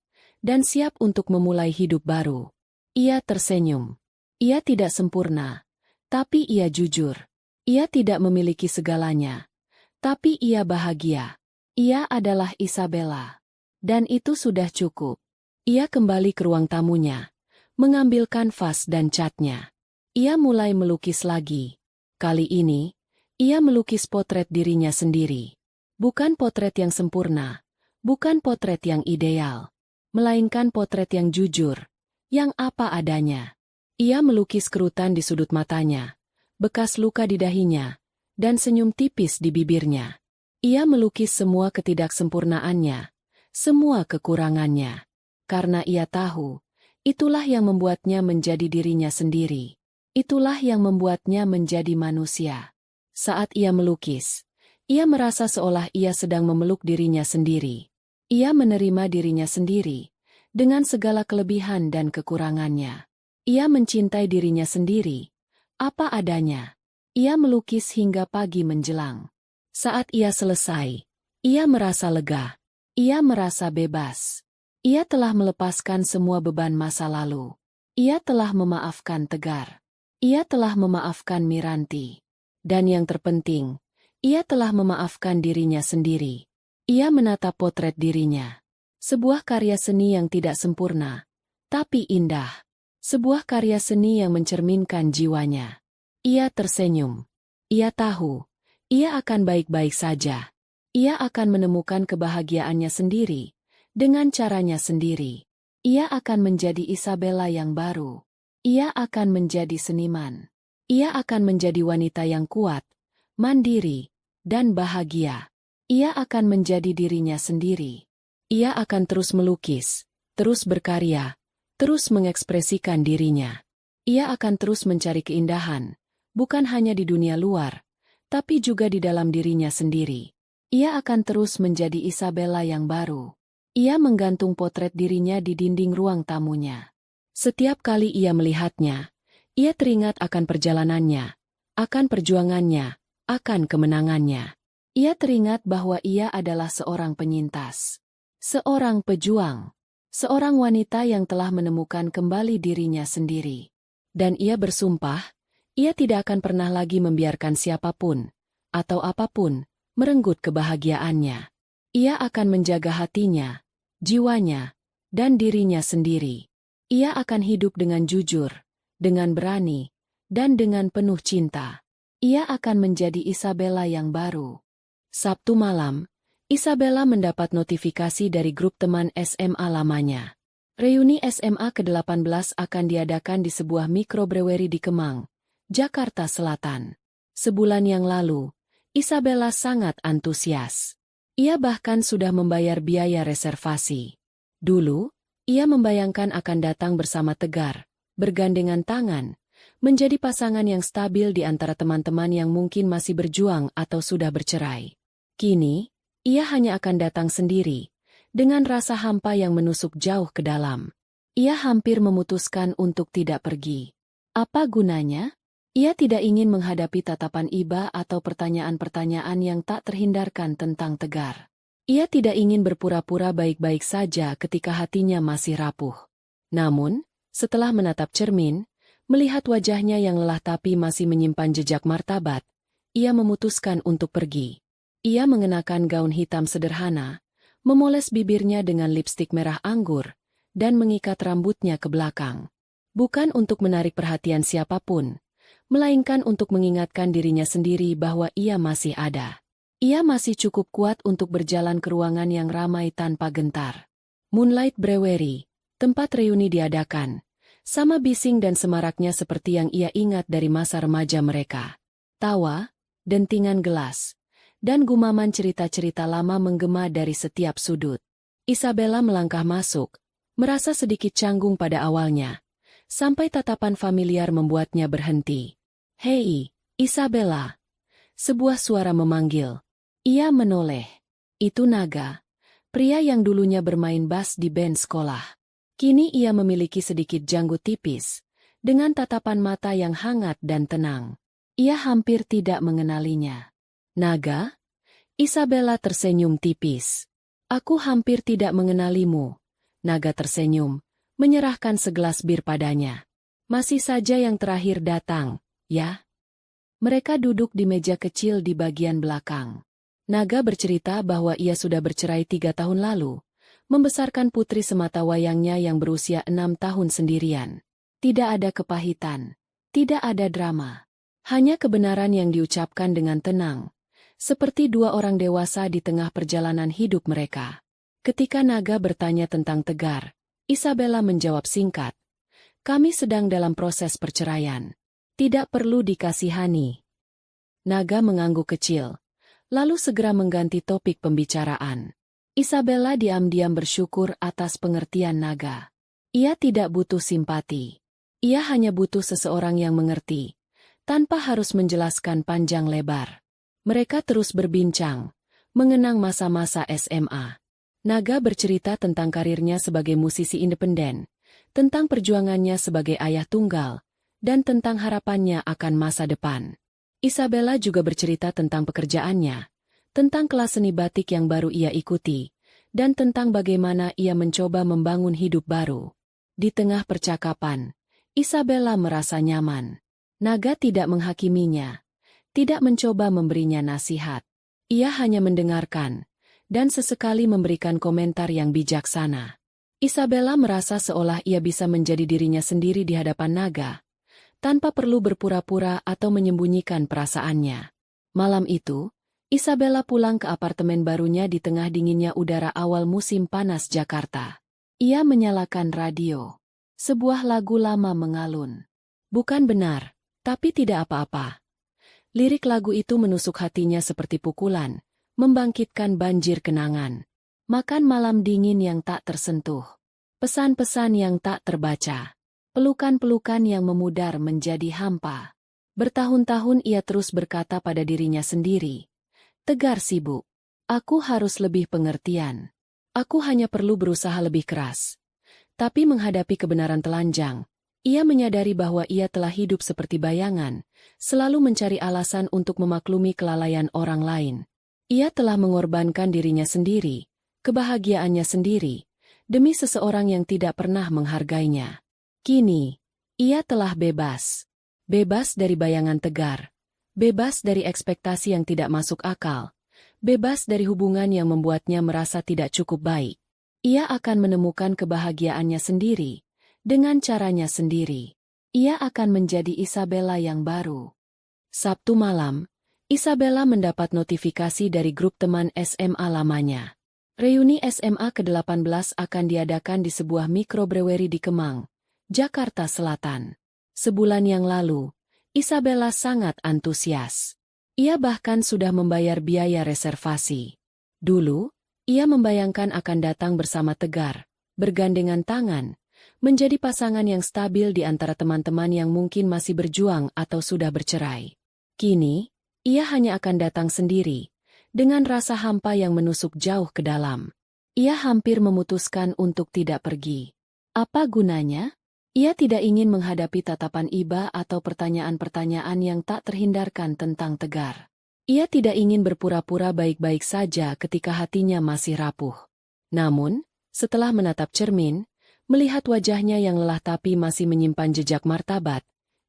dan siap untuk memulai hidup baru. Ia tersenyum. Ia tidak sempurna, tapi ia jujur. Ia tidak memiliki segalanya, tapi ia bahagia. Ia adalah Isabella. Dan itu sudah cukup. Ia kembali ke ruang tamunya, mengambil kanvas dan catnya. Ia mulai melukis lagi. Kali ini, ia melukis potret dirinya sendiri. Bukan potret yang sempurna, bukan potret yang ideal, melainkan potret yang jujur, yang apa adanya. Ia melukis kerutan di sudut matanya, bekas luka di dahinya, dan senyum tipis di bibirnya. Ia melukis semua ketidaksempurnaannya, semua kekurangannya. Karena ia tahu, itulah yang membuatnya menjadi dirinya sendiri. Itulah yang membuatnya menjadi manusia. Saat ia melukis, ia merasa seolah ia sedang memeluk dirinya sendiri. Ia menerima dirinya sendiri, dengan segala kelebihan dan kekurangannya. Ia mencintai dirinya sendiri, apa adanya. Ia melukis hingga pagi menjelang. Saat ia selesai, ia merasa lega. Ia merasa bebas. Ia telah melepaskan semua beban masa lalu. Ia telah memaafkan Tegar. Ia telah memaafkan Miranti. Dan yang terpenting, ia telah memaafkan dirinya sendiri. Ia menatap potret dirinya. Sebuah karya seni yang tidak sempurna, tapi indah. Sebuah karya seni yang mencerminkan jiwanya. Ia tersenyum. Ia tahu, ia akan baik-baik saja. Ia akan menemukan kebahagiaannya sendiri, dengan caranya sendiri. Ia akan menjadi Isabella yang baru. Ia akan menjadi seniman. Ia akan menjadi wanita yang kuat, mandiri, dan bahagia. Ia akan menjadi dirinya sendiri. Ia akan terus melukis, terus berkarya, terus mengekspresikan dirinya. Ia akan terus mencari keindahan, bukan hanya di dunia luar, tapi juga di dalam dirinya sendiri. Ia akan terus menjadi Isabella yang baru. Ia menggantung potret dirinya di dinding ruang tamunya. Setiap kali ia melihatnya, ia teringat akan perjalanannya, akan perjuangannya, akan kemenangannya. Ia teringat bahwa ia adalah seorang penyintas, seorang pejuang, seorang wanita yang telah menemukan kembali dirinya sendiri. Dan ia bersumpah, ia tidak akan pernah lagi membiarkan siapapun, atau apapun, merenggut kebahagiaannya. Ia akan menjaga hatinya, jiwanya, dan dirinya sendiri. Ia akan hidup dengan jujur, dengan berani, dan dengan penuh cinta. Ia akan menjadi Isabella yang baru. Sabtu malam, Isabella mendapat notifikasi dari grup teman SMA lamanya. Reuni SMA ke-18 akan diadakan di sebuah mikrobrewery di Kemang, Jakarta Selatan. Sebulan yang lalu, Isabella sangat antusias. Ia bahkan sudah membayar biaya reservasi. Dulu, ia membayangkan akan datang bersama Tegar, bergandengan tangan, menjadi pasangan yang stabil di antara teman-teman yang mungkin masih berjuang atau sudah bercerai. Kini, ia hanya akan datang sendiri, dengan rasa hampa yang menusuk jauh ke dalam. Ia hampir memutuskan untuk tidak pergi. Apa gunanya? Ia tidak ingin menghadapi tatapan iba atau pertanyaan-pertanyaan yang tak terhindarkan tentang Tegar. Ia tidak ingin berpura-pura baik-baik saja ketika hatinya masih rapuh. Namun, setelah menatap cermin, melihat wajahnya yang lelah tapi masih menyimpan jejak martabat, ia memutuskan untuk pergi. Ia mengenakan gaun hitam sederhana, memoles bibirnya dengan lipstik merah anggur, dan mengikat rambutnya ke belakang. Bukan untuk menarik perhatian siapapun, melainkan untuk mengingatkan dirinya sendiri bahwa ia masih ada. Ia masih cukup kuat untuk berjalan ke ruangan yang ramai tanpa gentar. Moonlight Brewery, tempat reuni diadakan, sama bising dan semaraknya seperti yang ia ingat dari masa remaja mereka. Tawa, dentingan gelas, dan gumaman cerita-cerita lama menggema dari setiap sudut. Isabella melangkah masuk, merasa sedikit canggung pada awalnya, sampai tatapan familiar membuatnya berhenti. "Hei, Isabella!" Sebuah suara memanggil. Ia menoleh. Itu Naga, pria yang dulunya bermain bass di band sekolah. Kini ia memiliki sedikit janggut tipis, dengan tatapan mata yang hangat dan tenang. Ia hampir tidak mengenalinya. Naga? Isabella tersenyum tipis. Aku hampir tidak mengenalimu. Naga tersenyum, menyerahkan segelas bir padanya. Masih saja yang terakhir datang, ya? Mereka duduk di meja kecil di bagian belakang. Naga bercerita bahwa ia sudah bercerai 3 tahun lalu, membesarkan putri semata wayangnya yang berusia 6 tahun sendirian. Tidak ada kepahitan, tidak ada drama. Hanya kebenaran yang diucapkan dengan tenang, seperti dua orang dewasa di tengah perjalanan hidup mereka. Ketika Naga bertanya tentang Tegar, Isabella menjawab singkat, "Kami sedang dalam proses perceraian. Tidak perlu dikasihani." Naga mengangguk kecil, lalu segera mengganti topik pembicaraan. Isabella diam-diam bersyukur atas pengertian Naga. Ia tidak butuh simpati. Ia hanya butuh seseorang yang mengerti, tanpa harus menjelaskan panjang lebar. Mereka terus berbincang, mengenang masa-masa SMA. Naga bercerita tentang karirnya sebagai musisi independen, tentang perjuangannya sebagai ayah tunggal, dan tentang harapannya akan masa depan. Isabella juga bercerita tentang pekerjaannya, tentang kelas seni batik yang baru ia ikuti, dan tentang bagaimana ia mencoba membangun hidup baru. Di tengah percakapan, Isabella merasa nyaman. Naga tidak menghakiminya, tidak mencoba memberinya nasihat. Ia hanya mendengarkan, dan sesekali memberikan komentar yang bijaksana. Isabella merasa seolah ia bisa menjadi dirinya sendiri di hadapan Naga, tanpa perlu berpura-pura atau menyembunyikan perasaannya. Malam itu, Isabella pulang ke apartemen barunya di tengah dinginnya udara awal musim panas Jakarta. Ia menyalakan radio. Sebuah lagu lama mengalun. Bukan benar, tapi tidak apa-apa. Lirik lagu itu menusuk hatinya seperti pukulan, membangkitkan banjir kenangan. Makan malam dingin yang tak tersentuh. Pesan-pesan yang tak terbaca. Pelukan-pelukan yang memudar menjadi hampa. Bertahun-tahun ia terus berkata pada dirinya sendiri, "Tegar sibuk. Aku harus lebih pengertian. Aku hanya perlu berusaha lebih keras." Tapi menghadapi kebenaran telanjang, ia menyadari bahwa ia telah hidup seperti bayangan, selalu mencari alasan untuk memaklumi kelalaian orang lain. Ia telah mengorbankan dirinya sendiri, kebahagiaannya sendiri, demi seseorang yang tidak pernah menghargainya. Kini, ia telah bebas. Bebas dari bayangan Tegar. Bebas dari ekspektasi yang tidak masuk akal. Bebas dari hubungan yang membuatnya merasa tidak cukup baik. Ia akan menemukan kebahagiaannya sendiri, dengan caranya sendiri. Ia akan menjadi Isabella yang baru. Sabtu malam, Isabella mendapat notifikasi dari grup teman SMA lamanya. Reuni SMA ke-18 akan diadakan di sebuah mikrobrewery di Kemang, Jakarta Selatan. Sebulan yang lalu, Isabella sangat antusias. Ia bahkan sudah membayar biaya reservasi. Dulu, ia membayangkan akan datang bersama Tegar, bergandengan tangan, menjadi pasangan yang stabil di antara teman-teman yang mungkin masih berjuang atau sudah bercerai. Kini, ia hanya akan datang sendiri, dengan rasa hampa yang menusuk jauh ke dalam. Ia hampir memutuskan untuk tidak pergi. Apa gunanya? Ia tidak ingin menghadapi tatapan iba atau pertanyaan-pertanyaan yang tak terhindarkan tentang Tegar. Ia tidak ingin berpura-pura baik-baik saja ketika hatinya masih rapuh. Namun, setelah menatap cermin, melihat wajahnya yang lelah tapi masih menyimpan jejak martabat,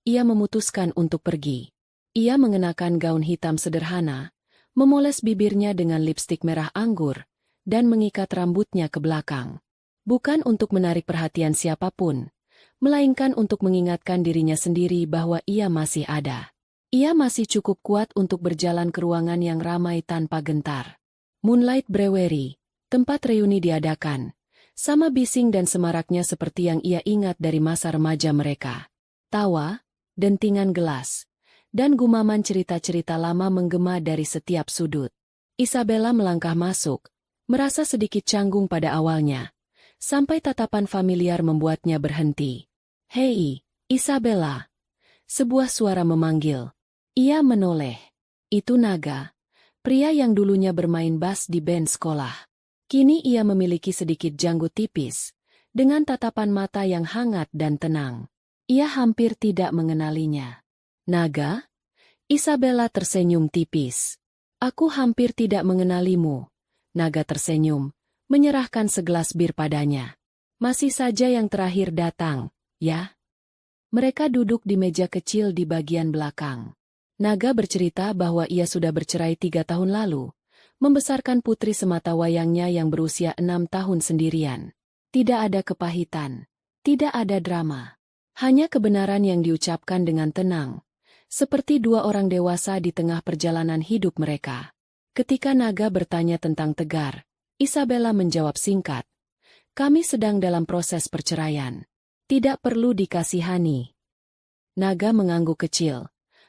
ia memutuskan untuk pergi. Ia mengenakan gaun hitam sederhana, memoles bibirnya dengan lipstik merah anggur, dan mengikat rambutnya ke belakang. Bukan untuk menarik perhatian siapapun, melainkan untuk mengingatkan dirinya sendiri bahwa ia masih ada. Ia masih cukup kuat untuk berjalan ke ruangan yang ramai tanpa gentar. Moonlight Brewery, tempat reuni diadakan, sama bising dan semaraknya seperti yang ia ingat dari masa remaja mereka. Tawa, dentingan gelas, dan gumaman cerita-cerita lama menggema dari setiap sudut. Isabella melangkah masuk, merasa sedikit canggung pada awalnya, sampai tatapan familiar membuatnya berhenti. "Hei, Isabella." Sebuah suara memanggil. Ia menoleh. Itu Naga, Pria yang dulunya bermain bass di band sekolah. Kini ia memiliki sedikit janggut tipis, dengan tatapan mata yang hangat dan tenang. Ia hampir tidak mengenalinya. Naga? Isabella tersenyum tipis. Aku hampir tidak mengenalimu. Naga tersenyum, menyerahkan segelas bir padanya. Masih saja yang terakhir datang, ya? Mereka duduk di meja kecil di bagian belakang. Naga bercerita bahwa ia sudah bercerai 3 tahun lalu, membesarkan putri semata wayangnya yang berusia 6 tahun sendirian. Tidak ada kepahitan, tidak ada drama. Hanya kebenaran yang diucapkan dengan tenang, seperti dua orang dewasa di tengah perjalanan hidup mereka. Ketika Naga bertanya tentang Tegar, Isabella menjawab singkat, "Kami sedang dalam proses perceraian. Tidak perlu dikasihani." Naga mengangguk kecil,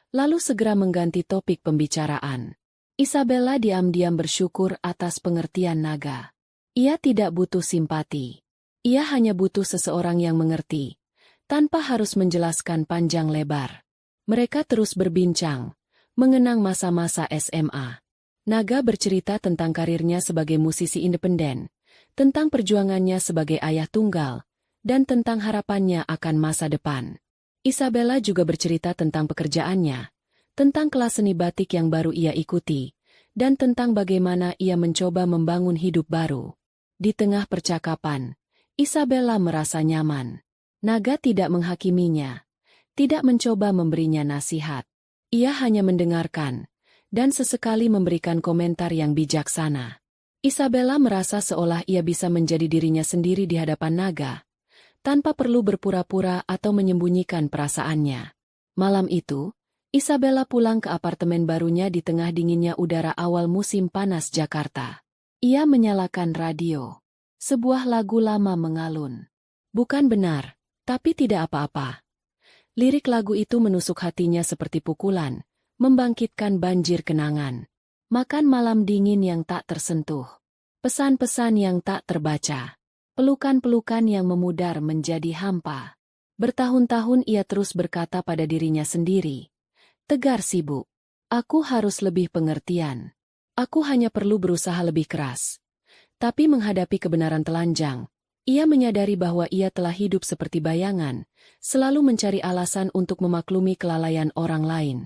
lalu segera mengganti topik pembicaraan. Isabella diam-diam bersyukur atas pengertian Naga. Ia tidak butuh simpati. Ia hanya butuh seseorang yang mengerti, tanpa harus menjelaskan panjang lebar. Mereka terus berbincang, mengenang masa-masa SMA. Naga bercerita tentang karirnya sebagai musisi independen, tentang perjuangannya sebagai ayah tunggal, dan tentang harapannya akan masa depan. Isabella juga bercerita tentang pekerjaannya, tentang kelas seni batik yang baru ia ikuti, dan tentang bagaimana ia mencoba membangun hidup baru. Di tengah percakapan, Isabella merasa nyaman. Naga tidak menghakiminya, tidak mencoba memberinya nasihat. Ia hanya mendengarkan, dan sesekali memberikan komentar yang bijaksana. Isabella merasa seolah ia bisa menjadi dirinya sendiri di hadapan Naga, tanpa perlu berpura-pura atau menyembunyikan perasaannya. Malam itu, Isabella pulang ke apartemen barunya di tengah dinginnya udara awal musim panas Jakarta. Ia menyalakan radio. Sebuah lagu lama mengalun. Bukan benar, tapi tidak apa-apa. Lirik lagu itu menusuk hatinya seperti pukulan, membangkitkan banjir kenangan. Makan malam dingin yang tak tersentuh. Pesan-pesan yang tak terbaca. Pelukan-pelukan yang memudar menjadi hampa. Bertahun-tahun ia terus berkata pada dirinya sendiri, "Tegar sibuk. Aku harus lebih pengertian. Aku hanya perlu berusaha lebih keras." Tapi menghadapi kebenaran telanjang, ia menyadari bahwa ia telah hidup seperti bayangan, selalu mencari alasan untuk memaklumi kelalaian orang lain.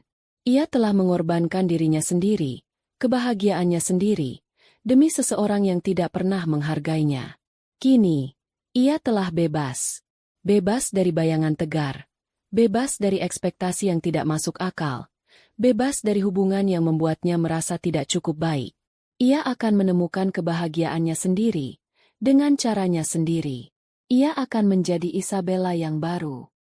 Ia telah mengorbankan dirinya sendiri, kebahagiaannya sendiri, demi seseorang yang tidak pernah menghargainya. Kini, ia telah bebas. Bebas dari bayangan Tegar. Bebas dari ekspektasi yang tidak masuk akal. Bebas dari hubungan yang membuatnya merasa tidak cukup baik. Ia akan menemukan kebahagiaannya sendiri, dengan caranya sendiri. Ia akan menjadi Isabella yang baru.